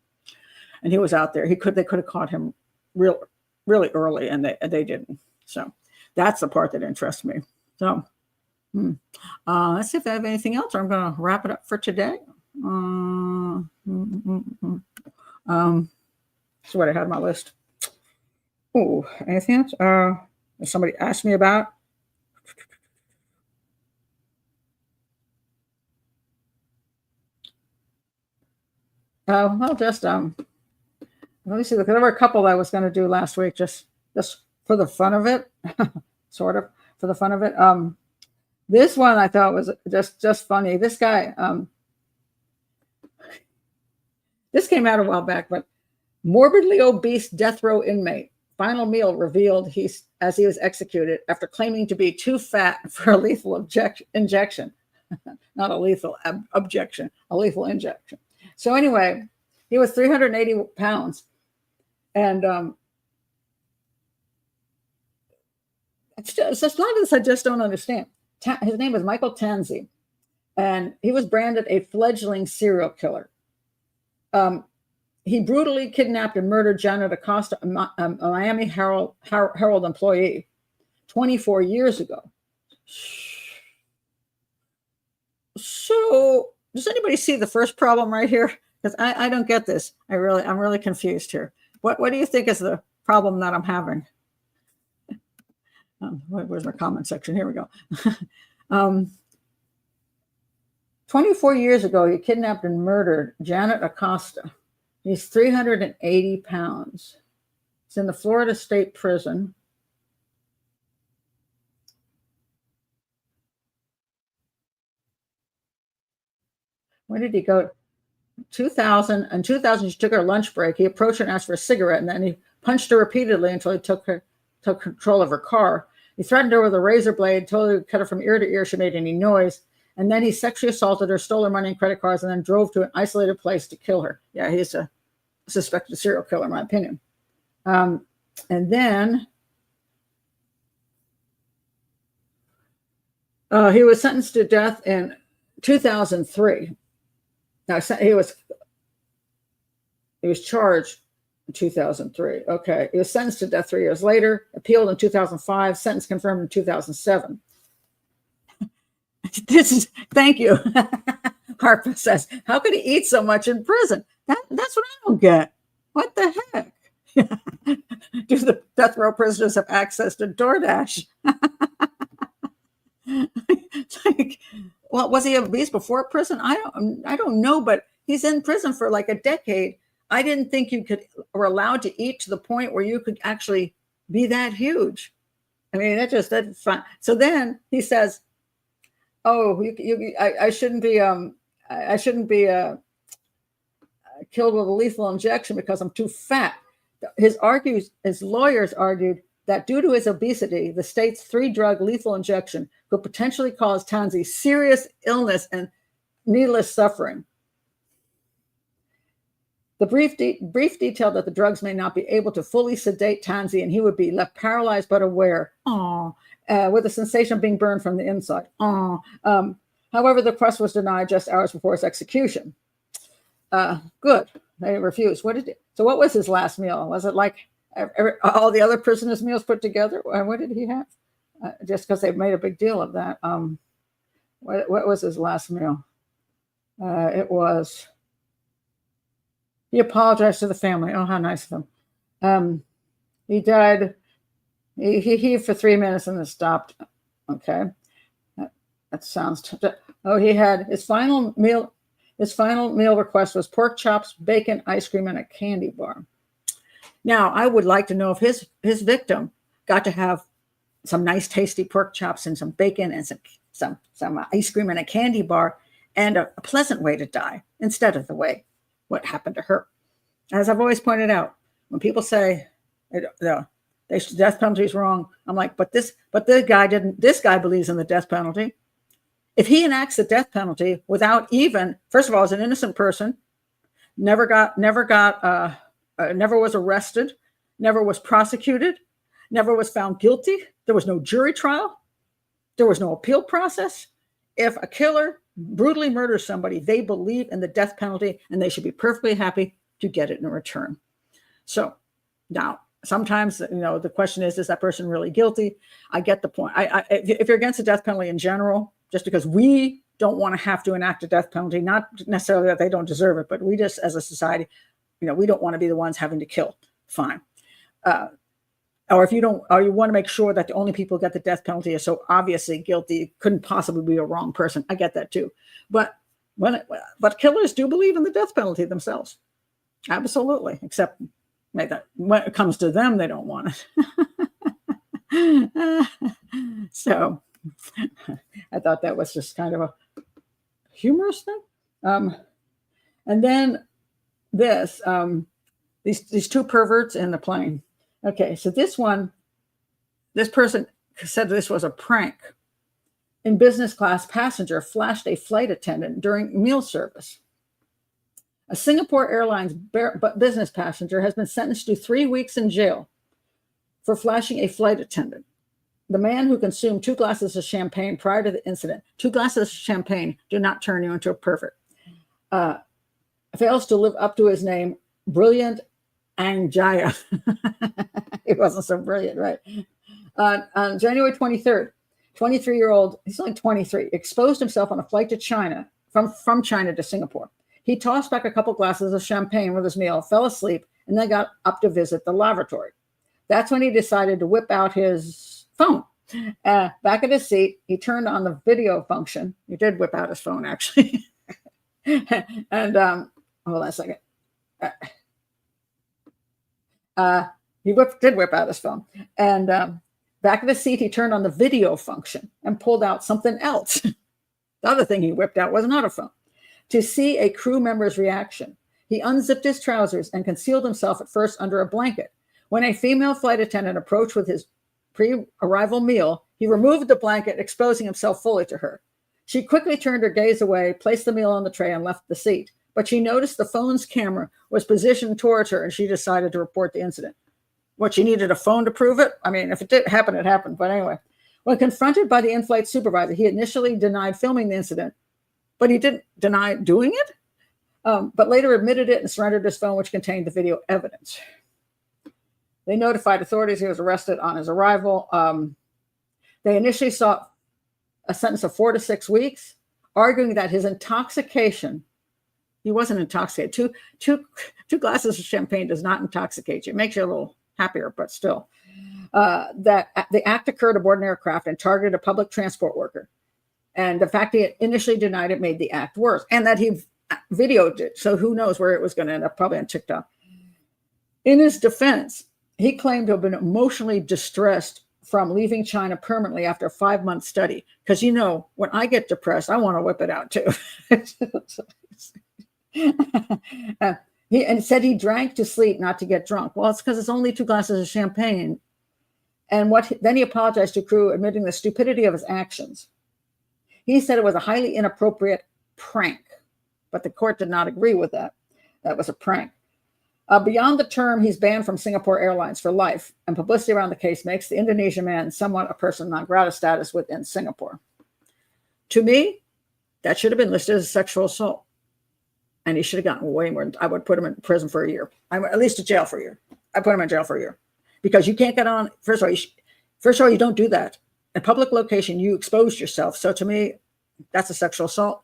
[SPEAKER 1] And he was out there. They could have caught him really early, and they didn't. So that's the part that interests me. So Let's see if I have anything else, or I'm going to wrap it up for today. That's what I had on my list. Oh, anything else? Somebody asked me about. Well, just let me see. There were a couple I was going to do last week, just for the fun of it, sort of for the fun of it. This one I thought was just funny. This guy, this came out a while back, but morbidly obese death row inmate. Final meal revealed as he was executed after claiming to be too fat for a lethal injection. Not a lethal objection, a lethal injection. So anyway, he was 380 pounds. And it's a lot of this I just don't understand. His name was Michael Tracie, and he was branded a fledgling serial killer. He brutally kidnapped and murdered Joanna Dennehy, a Miami Herald employee, 24 years ago. So, does anybody see the first problem right here? Because I don't get this. I'm really confused here. What do you think is the problem that I'm having? Where's my comment section? Here we go. 24 years ago, he kidnapped and murdered Janet Acosta. He's 380 pounds. He's in the Florida State Prison. Where did he go? 2000. In 2000, she took her lunch break. He approached her and asked for a cigarette, and then he punched her repeatedly until he took control of her car. He threatened her with a razor blade, told her to cut her from ear to ear if she made any noise. And then he sexually assaulted her, stole her money and credit cards, and then drove to an isolated place to kill her. Yeah, he's a suspected serial killer, in my opinion. And then he was sentenced to death in 2003. Now he was charged in 2003. Okay, he was sentenced to death 3 years later. Appealed in 2005. Sentence confirmed in 2007. Thank you. Harper says, how could he eat so much in prison? That's what I don't get. What the heck? Do the death row prisoners have access to DoorDash? Like, well, was he obese before prison? I don't know, but he's in prison for like a decade. I didn't think you were allowed to eat to the point where you could actually be that huge. I mean, that's fun. So then he says, "Oh, I shouldn't be killed with a lethal injection because I'm too fat." His lawyers argued that due to his obesity, the state's 3-drug lethal injection could potentially cause Tracie serious illness and needless suffering. The brief detailed that the drugs may not be able to fully sedate Tracie, and he would be left paralyzed but aware, with a sensation of being burned from the inside. However, the request was denied just hours before his execution. Good. They refused. So what was his last meal? Was it like all the other prisoners' meals put together? What did he have? Just because they made a big deal of that. What was his last meal? It was... He apologized to the family. Oh, how nice of him. He died. He heaved for 3 minutes and then stopped. Okay. That sounds... he had his final meal. His final meal request was pork chops, bacon, ice cream, and a candy bar. Now, I would like to know if his victim got to have some nice, tasty pork chops and some bacon and some ice cream and a candy bar, and a pleasant way to die instead of what happened to her. As I've always pointed out, when people say the death penalty is wrong, I'm like, but this guy didn't. This guy believes in the death penalty. If he enacts the death penalty without even, first of all, as an innocent person, never was arrested, never was prosecuted, never was found guilty. There was no jury trial. There was no appeal process. If a killer brutally murders somebody, they believe in the death penalty and they should be perfectly happy to get it in return. So now, sometimes, the question is that person really guilty? I get the point. If you're against the death penalty in general, just because we don't want to have to enact a death penalty, not necessarily that they don't deserve it, but we just, as a society, we don't want to be the ones having to kill. Fine. Or if you don't, or you want to make sure that the only people who get the death penalty are so obviously guilty, couldn't possibly be a wrong person. I get that too. But killers do believe in the death penalty themselves. Absolutely. Except that when it comes to them, they don't want it. So I thought that was just kind of a humorous thing. And then these two perverts in the plane. Okay, so this person said this was a prank. In business class, passenger flashed a flight attendant during meal service. A Singapore Airlines business passenger has been sentenced to 3 weeks in jail for flashing a flight attendant. The man who consumed 2 glasses of champagne prior to the incident. 2 glasses of champagne do not turn you into a pervert. Fails to live up to his name, Brilliant Angjaya. It wasn't so brilliant, right? On January 23rd, 23-year-old, he's only 23, exposed himself on a flight to China, from China to Singapore. He tossed back a couple glasses of champagne with his meal, fell asleep, and then got up to visit the lavatory. That's when he decided to whip out his phone. Back at his seat, he turned on the video function. He did whip out his phone, actually. And hold on a second. He did whip out his phone. And back at his seat, he turned on the video function and pulled out something else. The other thing he whipped out was not a phone. To see a crew member's reaction, he unzipped his trousers and concealed himself at first under a blanket. When a female flight attendant approached with his pre-arrival meal, he removed the blanket, exposing himself fully to her. She quickly turned her gaze away, placed the meal on the tray, and left the seat. But she noticed the phone's camera was positioned towards her, and she decided to report the incident. What, she needed a phone to prove it? I mean, if it did happen, it happened. But anyway, when confronted by the in-flight supervisor, he initially denied filming the incident, but he didn't deny doing it, but later admitted it and surrendered his phone, which contained the video evidence. They notified authorities he was arrested on his arrival. They initially sought a sentence of 4 to 6 weeks, arguing that his intoxication, he wasn't intoxicated. Two glasses of champagne does not intoxicate you. It makes you a little happier, but still. That the act occurred aboard an aircraft and targeted a public transport worker. And the fact he initially denied it made the act worse, and that he videoed it. So who knows where it was going to end up, probably on TikTok. In his defense, he claimed to have been emotionally distressed from leaving China permanently after a 5-month study. Because, when I get depressed, I want to whip it out too. And said he drank to sleep, not to get drunk. Well, it's because it's only 2 glasses of champagne. And then he apologized to crew, admitting the stupidity of his actions. He said it was a highly inappropriate prank, but the court did not agree with that. That was a prank. Beyond the term, he's banned from Singapore Airlines for life, and publicity around the case makes the Indonesian man somewhat a person non grata status within Singapore. To me, that should have been listed as sexual assault, and he should have gotten way more. I would put him in prison for a year, at least to jail for a year. I put him in jail for a year because you can't get on. First of all, you don't do that. In public location, you exposed yourself. So to me, that's a sexual assault.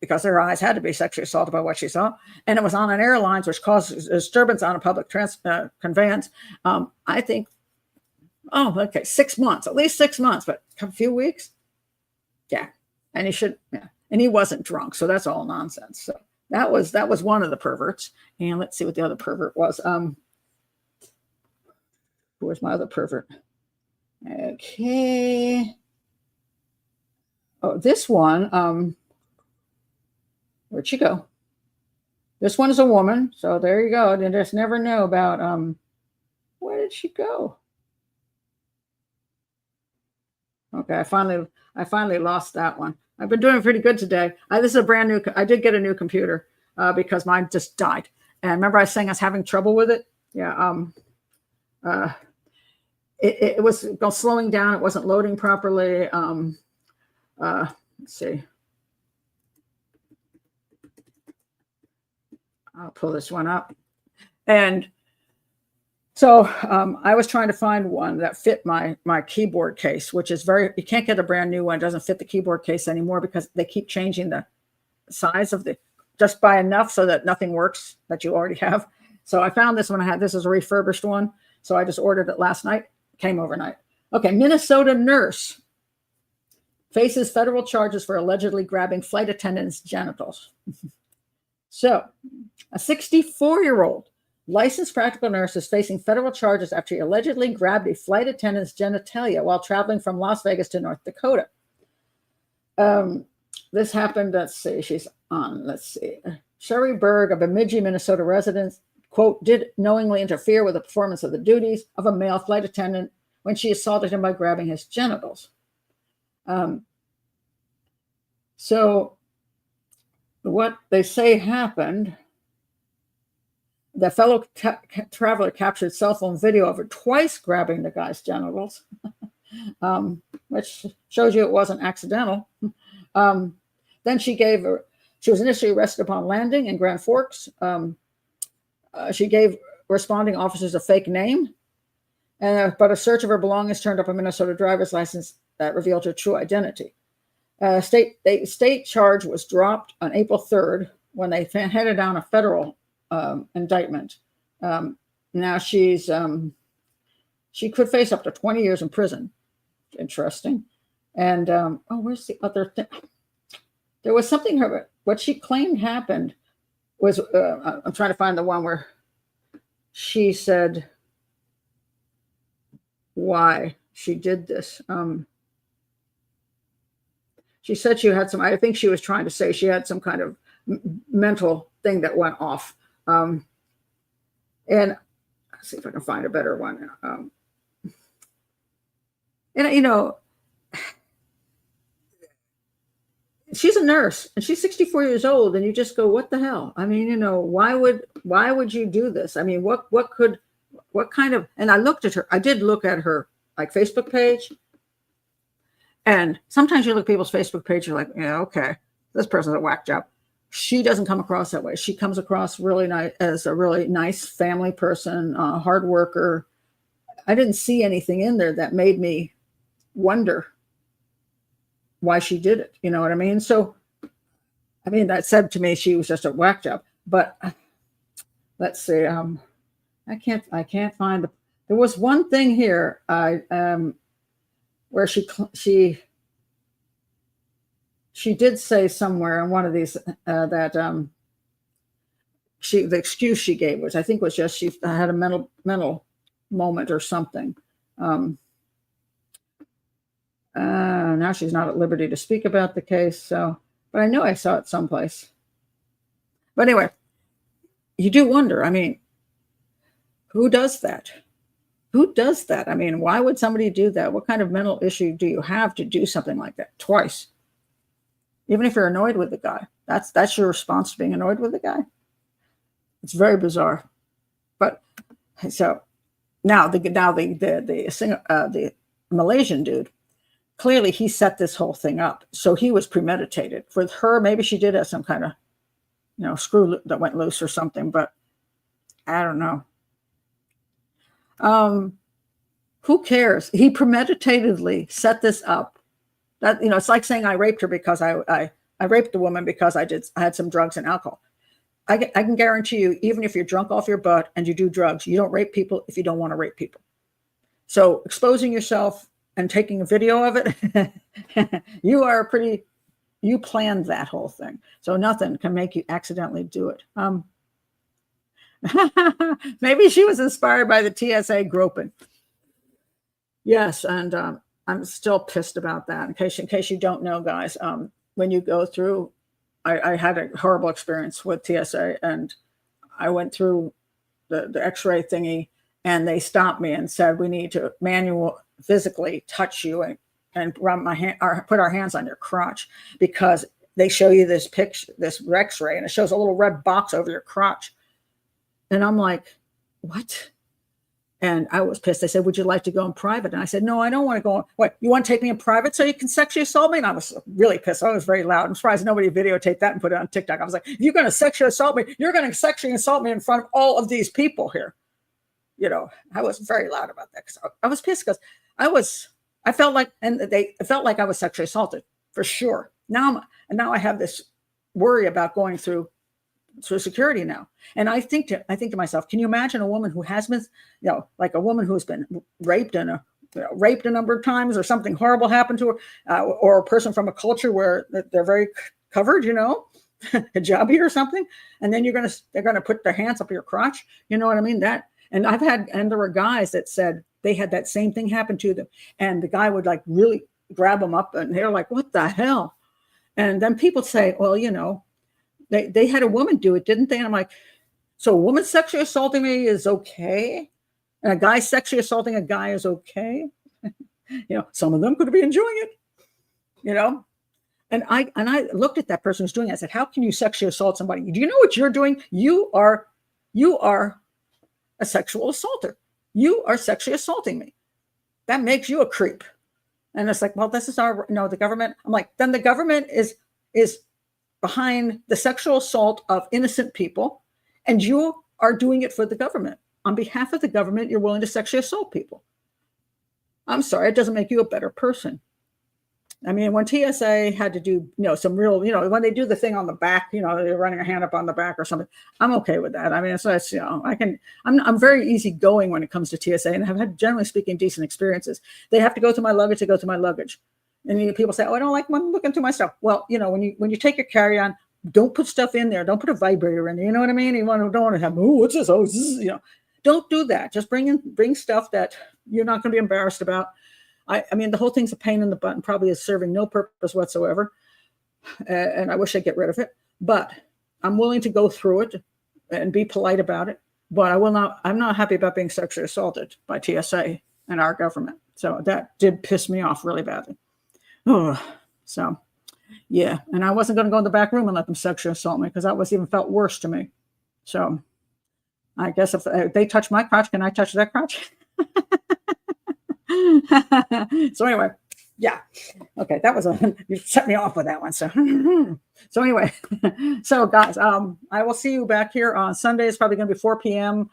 [SPEAKER 1] Because her eyes had to be sexually assaulted by what she saw. And it was on an airlines, which caused a disturbance on a public conveyance. I think, 6 months, at least 6 months, but a few weeks. Yeah. And and he wasn't drunk. So that's all nonsense. So that was one of the perverts. And let's see what the other pervert was. Who was my other pervert? Okay. Oh, this one, where'd she go? This one is a woman, so there you go. You just never know about where did she go? Okay, I finally lost that one. I've been doing pretty good today. This is a brand new. I did get a new computer because mine just died. And remember, I was saying I was having trouble with it. Yeah. It was slowing down. It wasn't loading properly. Let's see. I'll pull this one up. And So I was trying to find one that fit my keyboard case, which is you can't get a brand new one. It doesn't fit the keyboard case anymore because they keep changing the size of just by enough so that nothing works that you already have. So I found this one. This is a refurbished one. So I just ordered it last night, came overnight. Okay, Minnesota nurse faces federal charges for allegedly grabbing flight attendants' genitals. So a 64-year-old licensed practical nurse is facing federal charges after he allegedly grabbed a flight attendant's genitalia while traveling from Las Vegas to North Dakota. This happened, let's see, Sherry Berg, a Bemidji, Minnesota resident, quote, did knowingly interfere with the performance of the duties of a male flight attendant when she assaulted him by grabbing his genitals. So what they say happened, the fellow traveler captured cell phone video of her twice grabbing the guy's genitals, which shows you it wasn't accidental. Then she was initially arrested upon landing in Grand Forks. She gave responding officers a fake name, but a search of her belongings turned up a Minnesota driver's license that revealed her true identity. State charge was dropped on April 3rd when they handed down a federal indictment. Now she could face up to 20 years in prison. Interesting. And where's the other thing? There was something what she claimed happened was I'm trying to find the one where she said why she did this. She said she had I think she was trying to say she had some kind of mental thing that went off. And let's see if I can find a better one. She's a nurse and she's 64 years old, and you just go, what the hell? I mean, why would you do this? I mean, what kind of, and I did look at her like Facebook page. And sometimes you look at people's Facebook page, you're like, yeah, okay, this person's a whack job. She doesn't come across that way. She comes across really nice as a really nice family person, hard worker. I didn't see anything in there that made me wonder why she did it. You know what I mean? So, I mean, that said to me, she was just a whack job. But let's see. I can't find there was one thing here. Where she did say somewhere in one of these that the excuse she gave, which I think was just she had a mental moment or something. Now she's not at liberty to speak about the case. So, but I know I saw it someplace. But anyway, you do wonder. I mean, who does that? Who does that? I mean, why would somebody do that? What kind of mental issue do you have to do something like that twice? Even if you're annoyed with the guy, that's your response to being annoyed with the guy. It's very bizarre. But so now the Malaysian dude, clearly he set this whole thing up. So he was premeditated. For her, maybe she did have some kind of, screw that went loose or something, but I don't know. Who cares? He premeditatedly set this up. That, it's like saying I raped her because I raped the woman because I had some drugs and alcohol. I can guarantee you, even if you're drunk off your butt and you do drugs, you don't rape people if you don't want to rape people. So exposing yourself and taking a video of it, you planned that whole thing. So nothing can make you accidentally do it. Maybe she was inspired by the TSA groping. Yes, and I'm still pissed about that. In case you don't know, guys, when you go through, I had a horrible experience with TSA, and I went through the X-ray thingy, and they stopped me and said, we need to physically touch you and run my hand or put our hands on your crotch, because they show you this picture, this X-ray, and it shows a little red box over your crotch. And I'm like, what? And I was pissed. They said, would you like to go in private? And I said, no, I don't want to go. What, you want to take me in private so you can sexually assault me? And I was really pissed. I was very loud. I'm surprised nobody videotaped that and put it on TikTok. I was like, if you're going to sexually assault me, you're going to sexually assault me in front of all of these people here. I was very loud about that because I was pissed because I felt like, and it felt like I was sexually assaulted for sure. Now I have this worry about going through security now. And I think to myself, can you imagine a woman who has been, like a woman who's been raped raped a number of times, or something horrible happened to her, or a person from a culture where they're very covered, hijabi or something, and then they're gonna put their hands up your crotch. You know what I mean? And there were guys that said they had that same thing happen to them, and the guy would like really grab them up, and they're like, "What the hell?" And then people say, "Well, they had a woman do it, didn't they?" And I'm like, "So a woman sexually assaulting me is okay, and a guy sexually assaulting a guy is okay?" Some of them could be enjoying it, And I looked at that person who's doing it. I said, "How can you sexually assault somebody? Do you know what you're doing? You are a sexual assaulter. You are sexually assaulting me. That makes you a creep." And it's like, well, this is the government. I'm like, then the government is behind the sexual assault of innocent people, and you are doing it for the government. On behalf of the government, you're willing to sexually assault people. I'm sorry, it doesn't make you a better person. I mean, when TSA had to do, some real, when they do the thing on the back, they're running a hand up on the back or something, I'm okay with that. I mean, it's I'm very easygoing when it comes to TSA, and have had, generally speaking, decent experiences. They have to go through my luggage, to go through my luggage. And people say, "Oh, I don't like when looking through my stuff." Well, when you take your carry-on, don't put stuff in there. Don't put a vibrator in there. You know what I mean? You don't want to have, "Oh, what's this? Oh, this is," Don't do that. Just bring stuff that you're not going to be embarrassed about. I mean, the whole thing's a pain in the butt and probably is serving no purpose whatsoever. And I wish I'd get rid of it. But I'm willing to go through it and be polite about it. But I'm not happy about being sexually assaulted by TSA and our government. So that did piss me off really badly. Oh, so yeah. And I wasn't going to go in the back room and let them sexually assault me, because that even felt worse to me. So I guess if they touch my crotch, can I touch their crotch? So anyway, yeah. Okay, you set me off with that one. So anyway, so guys, I will see you back here on Sunday. It's probably going to be 4 p.m.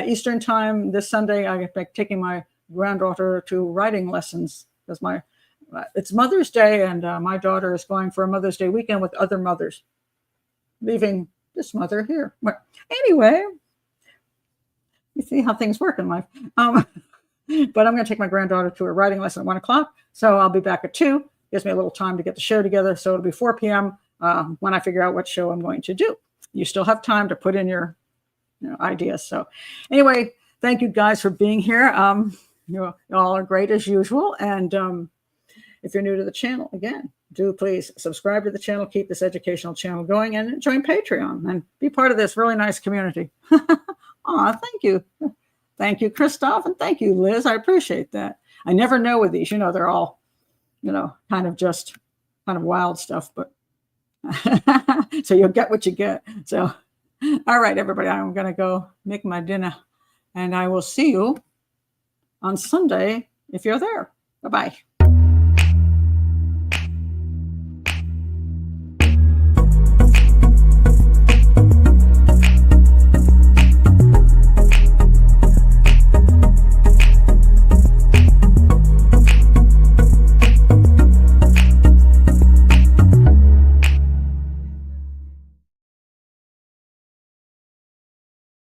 [SPEAKER 1] Eastern time this Sunday. I'm taking my granddaughter to writing lessons because it's Mother's Day, and my daughter is going for a Mother's Day weekend with other mothers, leaving this mother here. But anyway, you see how things work in life. But I'm going to take my granddaughter to a writing lesson at 1:00. So I'll be back at 2. Gives me a little time to get the show together. So it'll be 4 p.m. When I figure out what show I'm going to do. You still have time to put in your ideas. So anyway, thank you guys for being here. You all are great as usual. And if you're new to the channel, again, do please subscribe to the channel, keep this educational channel going, and join Patreon and be part of this really nice community. Aw, thank you. Thank you, Christoph, and thank you, Liz. I appreciate that. I never know with these, they're all, kind of wild stuff, but so you'll get what you get. So, all right, everybody, I'm going to go make my dinner, and I will see you on Sunday if you're there. Bye-bye.